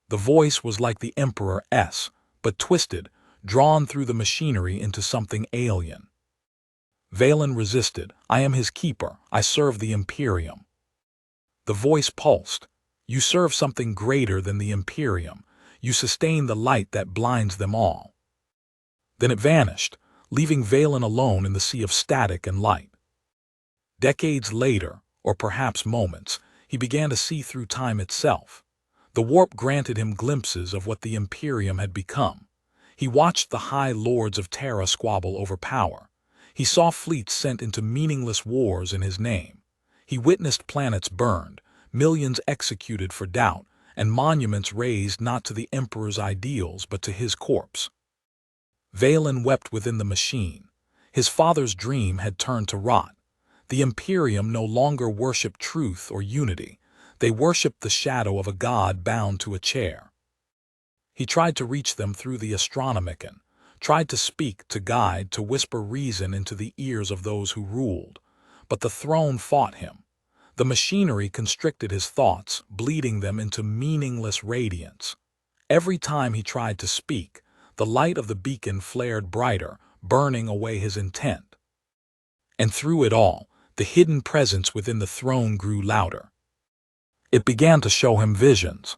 The voice was like the Emperor's, but twisted, drawn through the machinery into something alien. Valen resisted. "I am his keeper. I serve the Imperium." The voice pulsed. "You serve something greater than the Imperium. You sustain the light that blinds them all." Then it vanished, leaving Valen alone in the sea of static and light. Decades later, or perhaps moments, he began to see through time itself. The warp granted him glimpses of what the Imperium had become. He watched the high lords of Terra squabble over power. He saw fleets sent into meaningless wars in his name. He witnessed planets burned, millions executed for doubt, and monuments raised not to the emperor's ideals but to his corpse. Valen wept within the machine. His father's dream had turned to rot. The Imperium no longer worshipped truth or unity. They worshipped the shadow of a god bound to a chair. He tried to reach them through the astronomicon, tried to speak, to guide, to whisper reason into the ears of those who ruled. But the throne fought him. The machinery constricted his thoughts, bleeding them into meaningless radiance. Every time he tried to speak, the light of the beacon flared brighter, burning away his intent. And through it all, the hidden presence within the throne grew louder. It began to show him visions.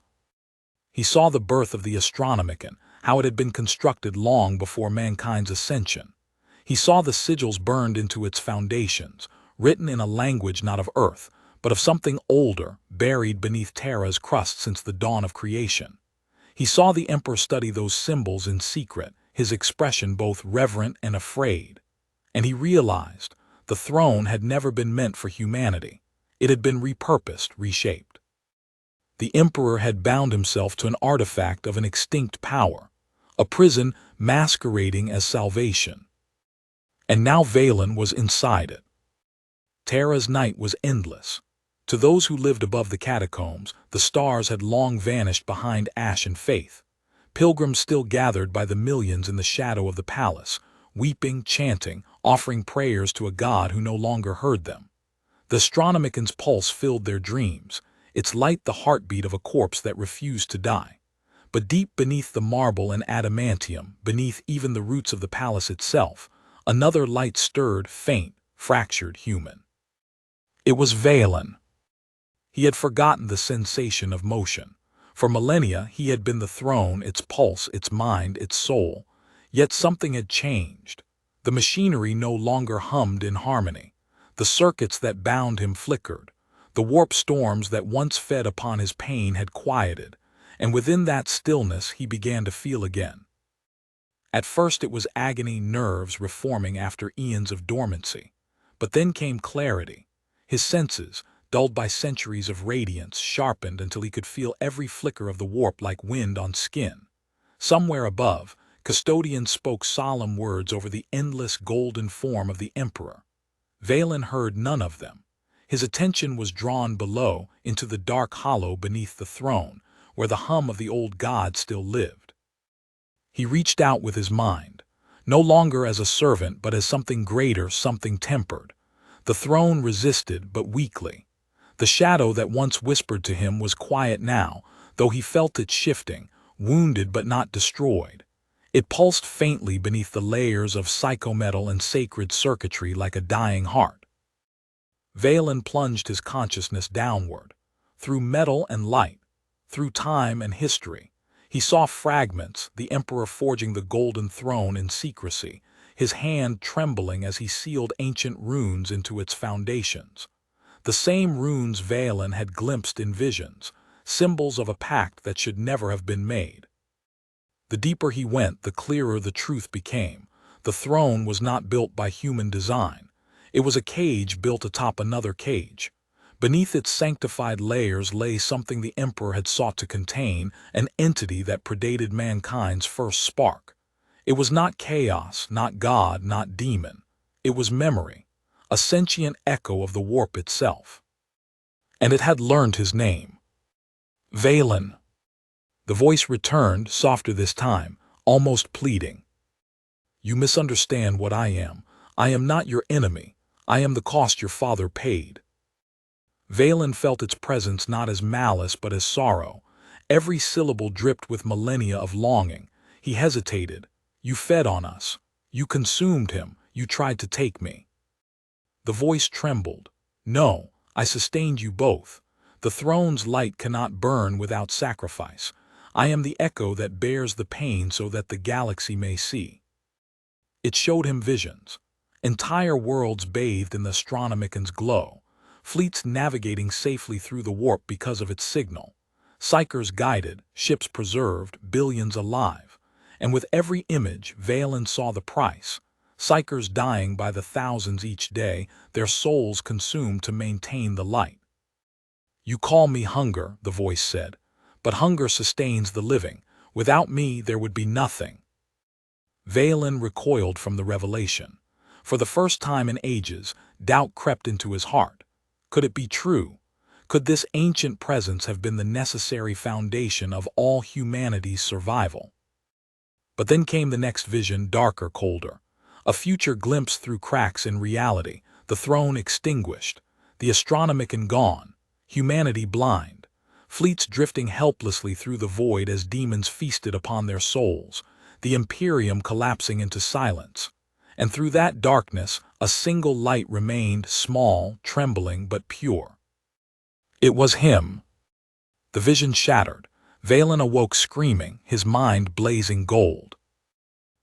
He saw the birth of the astronomicon, how it had been constructed long before mankind's ascension. He saw the sigils burned into its foundations, written in a language not of earth, but of something older, buried beneath Terra's crust since the dawn of creation. He saw the emperor study those symbols in secret, his expression both reverent and afraid. And he realized the throne had never been meant for humanity. It had been repurposed, reshaped. The emperor had bound himself to an artifact of an extinct power, a prison masquerading as salvation. And now Valen was inside it. Terra's night was endless. To those who lived above the catacombs, the stars had long vanished behind ash and faith. Pilgrims still gathered by the millions in the shadow of the palace, weeping, chanting, offering prayers to a god who no longer heard them. The astronomicon's pulse filled their dreams, its light the heartbeat of a corpse that refused to die. But deep beneath the marble and adamantium, beneath even the roots of the palace itself, another light stirred, faint, fractured, human. It was Valen. He had forgotten the sensation of motion. For millennia he had been the throne, its pulse, its mind, its soul. Yet something had changed. The machinery no longer hummed in harmony. The circuits that bound him flickered. The warp storms that once fed upon his pain had quieted, and within that stillness he began to feel again. At first it was agony, nerves reforming after eons of dormancy. But then came clarity. His senses, dulled by centuries of radiance, sharpened until he could feel every flicker of the warp like wind on skin. Somewhere above, custodians spoke solemn words over the endless golden form of the emperor. Valen heard none of them. His attention was drawn below, into the dark hollow beneath the throne, where the hum of the old god still lived. He reached out with his mind, no longer as a servant but as something greater, something tempered. The throne resisted, but weakly. The shadow that once whispered to him was quiet now, though he felt it shifting, wounded but not destroyed. It pulsed faintly beneath the layers of psychometal and sacred circuitry like a dying heart. Valen plunged his consciousness downward, through metal and light, through time and history. He saw fragments, the Emperor forging the golden throne in secrecy, his hand trembling as he sealed ancient runes into its foundations. The same runes Valen had glimpsed in visions, symbols of a pact that should never have been made. The deeper he went, the clearer the truth became. The throne was not built by human design. It was a cage built atop another cage. Beneath its sanctified layers lay something the Emperor had sought to contain, an entity that predated mankind's first spark. It was not chaos, not God, not demon. It was memory, a sentient echo of the warp itself. And it had learned his name. Valen. The voice returned, softer this time, almost pleading. You misunderstand what I am. I am not your enemy. I am the cost your father paid. Valen felt its presence not as malice but as sorrow. Every syllable dripped with millennia of longing. He hesitated. You fed on us. You consumed him. You tried to take me. The voice trembled. No, I sustained you both. The throne's light cannot burn without sacrifice. I am the echo that bears the pain so that the galaxy may see. It showed him visions. Entire worlds bathed in the Astronomican's glow. Fleets navigating safely through the warp because of its signal. Psychers guided, ships preserved, billions alive. And with every image, Valen saw the price. Psychers dying by the thousands each day, their souls consumed to maintain the light. You call me hunger, the voice said, but hunger sustains the living. Without me, there would be nothing. Valen recoiled from the revelation. For the first time in ages, doubt crept into his heart. Could it be true? Could this ancient presence have been the necessary foundation of all humanity's survival? But then came the next vision, darker, colder. A future glimpsed through cracks in reality, the throne extinguished, the Astronomican gone, humanity blind, fleets drifting helplessly through the void as demons feasted upon their souls, the Imperium collapsing into silence. And through that darkness, a single light remained, small, trembling, but pure. It was him. The vision shattered. Valen awoke screaming, his mind blazing gold.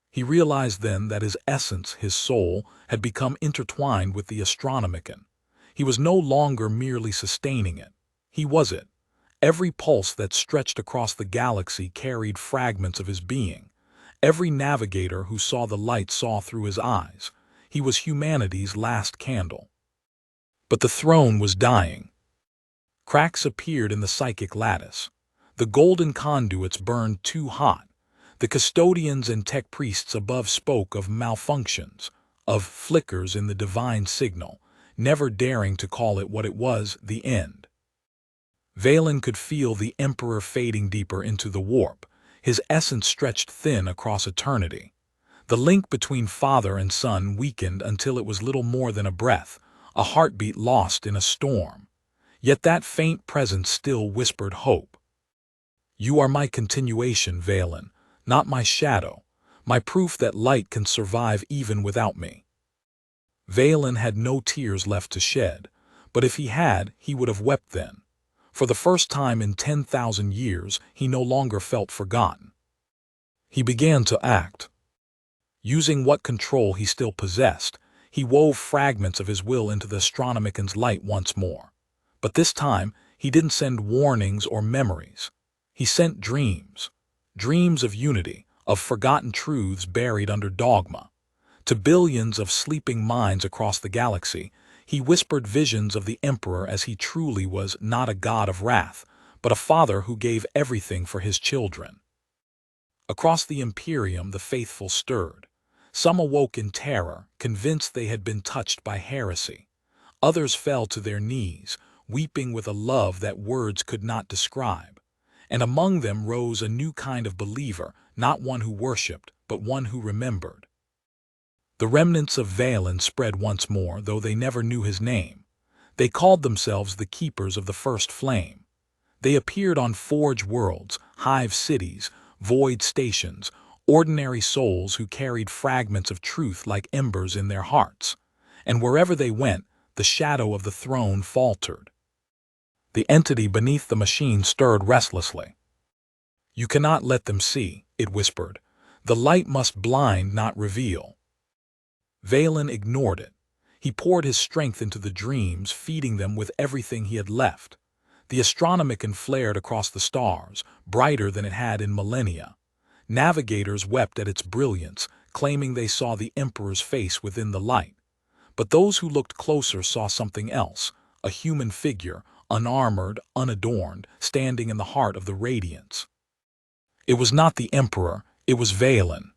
He realized then that his essence, his soul, had become intertwined with the Astronomican. He was no longer merely sustaining it. He was it. Every pulse that stretched across the galaxy carried fragments of his being. Every navigator who saw the light saw through his eyes. He was humanity's last candle. But the throne was dying. Cracks appeared in the psychic lattice. The golden conduits burned too hot. The custodians and tech priests above spoke of malfunctions, of flickers in the divine signal, never daring to call it what it was, the end. Valen could feel the Emperor fading deeper into the warp, his essence stretched thin across eternity. The link between father and son weakened until it was little more than a breath, a heartbeat lost in a storm. Yet that faint presence still whispered hope. You are my continuation, Valen, not my shadow, my proof that light can survive even without me. Valen had no tears left to shed, but if he had, he would have wept then. For the first time in 10,000 years, he no longer felt forgotten. He began to act. Using what control he still possessed, he wove fragments of his will into the Astronomican's light once more. But this time, he didn't send warnings or memories. He sent dreams. Dreams of unity, of forgotten truths buried under dogma. To billions of sleeping minds across the galaxy, he whispered visions of the Emperor as he truly was, not a god of wrath, but a father who gave everything for his children. Across the Imperium, the faithful stirred. Some awoke in terror, convinced they had been touched by heresy. Others fell to their knees, weeping with a love that words could not describe. And among them rose a new kind of believer, not one who worshipped, but one who remembered. The remnants of Valen spread once more, though they never knew his name. They called themselves the keepers of the first flame. They appeared on forge worlds, hive cities, void stations, ordinary souls who carried fragments of truth like embers in their hearts. And wherever they went, the shadow of the throne faltered. The entity beneath the machine stirred restlessly. "You cannot let them see," it whispered. "The light must blind, not reveal." Valen ignored it. He poured his strength into the dreams, feeding them with everything he had left. The Astronomicon flared across the stars, brighter than it had in millennia. Navigators wept at its brilliance, claiming they saw the Emperor's face within the light. But those who looked closer saw something else, a human figure, unarmored, unadorned, standing in the heart of the radiance. It was not the Emperor, it was Valen.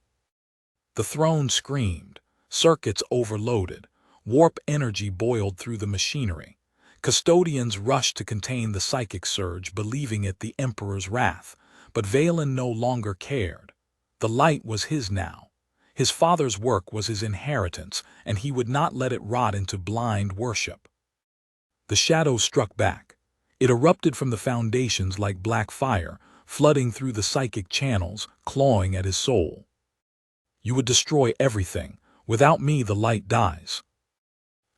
The throne screamed. Circuits overloaded. Warp energy boiled through the machinery. Custodians rushed to contain the psychic surge, believing it the Emperor's wrath. But Valen no longer cared. The light was his now. His father's work was his inheritance, and he would not let it rot into blind worship. The shadow struck back. It erupted from the foundations like black fire, flooding through the psychic channels, clawing at his soul. "You would destroy everything. Without me the light dies."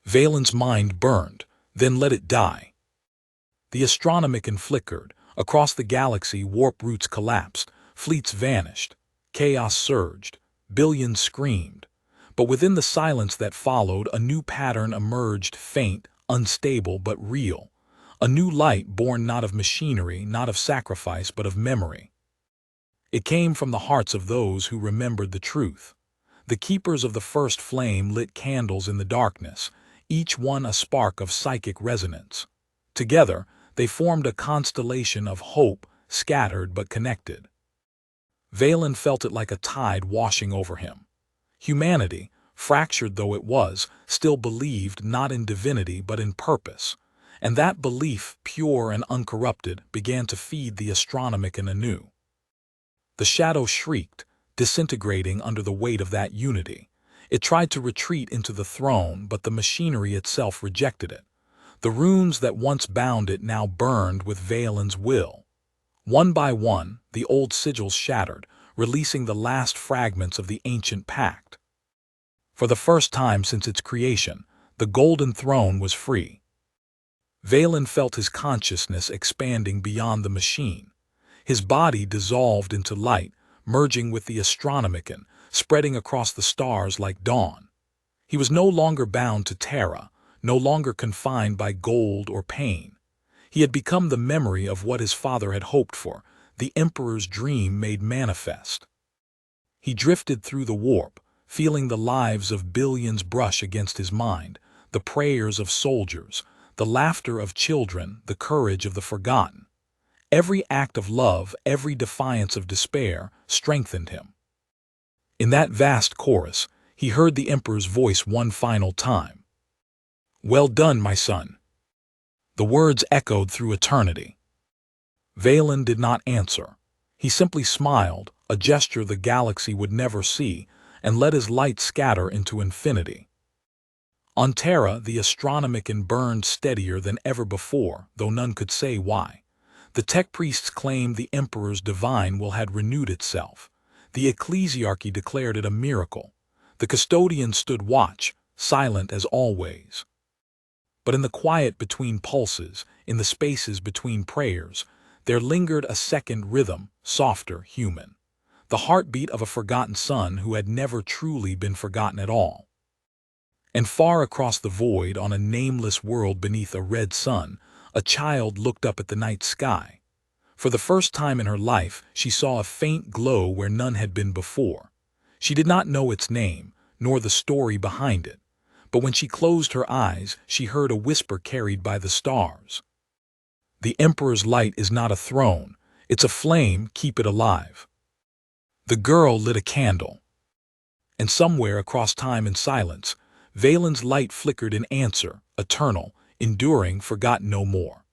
Valen's mind burned, then let it die. The Astronomicon flickered. Across the galaxy, warp routes collapsed, fleets vanished, chaos surged, billions screamed. But within the silence that followed, a new pattern emerged, faint, unstable but real. A new light born not of machinery, not of sacrifice, but of memory. It came from the hearts of those who remembered the truth. The keepers of the first flame lit candles in the darkness, each one a spark of psychic resonance. Together, they formed a constellation of hope, scattered but connected. Valen felt it like a tide washing over him. Humanity, fractured though it was, still believed not in divinity but in purpose. And that belief, pure and uncorrupted, began to feed the Astronomicon anew. The shadow shrieked, disintegrating under the weight of that unity. It tried to retreat into the throne, but the machinery itself rejected it. The runes that once bound it now burned with Valen's will. One by one, the old sigils shattered, releasing the last fragments of the ancient pact. For the first time since its creation, the golden throne was free. Valen felt his consciousness expanding beyond the machine. His body dissolved into light, merging with the Astronomicon, spreading across the stars like dawn. He was no longer bound to Terra, no longer confined by gold or pain. He had become the memory of what his father had hoped for, the Emperor's dream made manifest. He drifted through the warp, feeling the lives of billions brush against his mind, the prayers of soldiers, the laughter of children, the courage of the forgotten. Every act of love, every defiance of despair, strengthened him. In that vast chorus, he heard the Emperor's voice one final time. "Well done, my son." The words echoed through eternity. Valen did not answer. He simply smiled, a gesture the galaxy would never see, and let his light scatter into infinity. On Terra, the Astronomicon burned steadier than ever before, though none could say why. The tech priests claimed the Emperor's divine will had renewed itself. The ecclesiarchy declared it a miracle. The custodians stood watch, silent as always. But in the quiet between pulses, in the spaces between prayers, there lingered a second rhythm, softer, human. The heartbeat of a forgotten son who had never truly been forgotten at all. And far across the void, on a nameless world beneath a red sun, a child looked up at the night sky. For the first time in her life, she saw a faint glow where none had been before. She did not know its name, nor the story behind it. But when she closed her eyes, she heard a whisper carried by the stars. "The Emperor's light is not a throne. It's a flame, keep it alive." The girl lit a candle. And somewhere across time and silence, Valen's light flickered in answer, eternal, enduring, forgotten no more.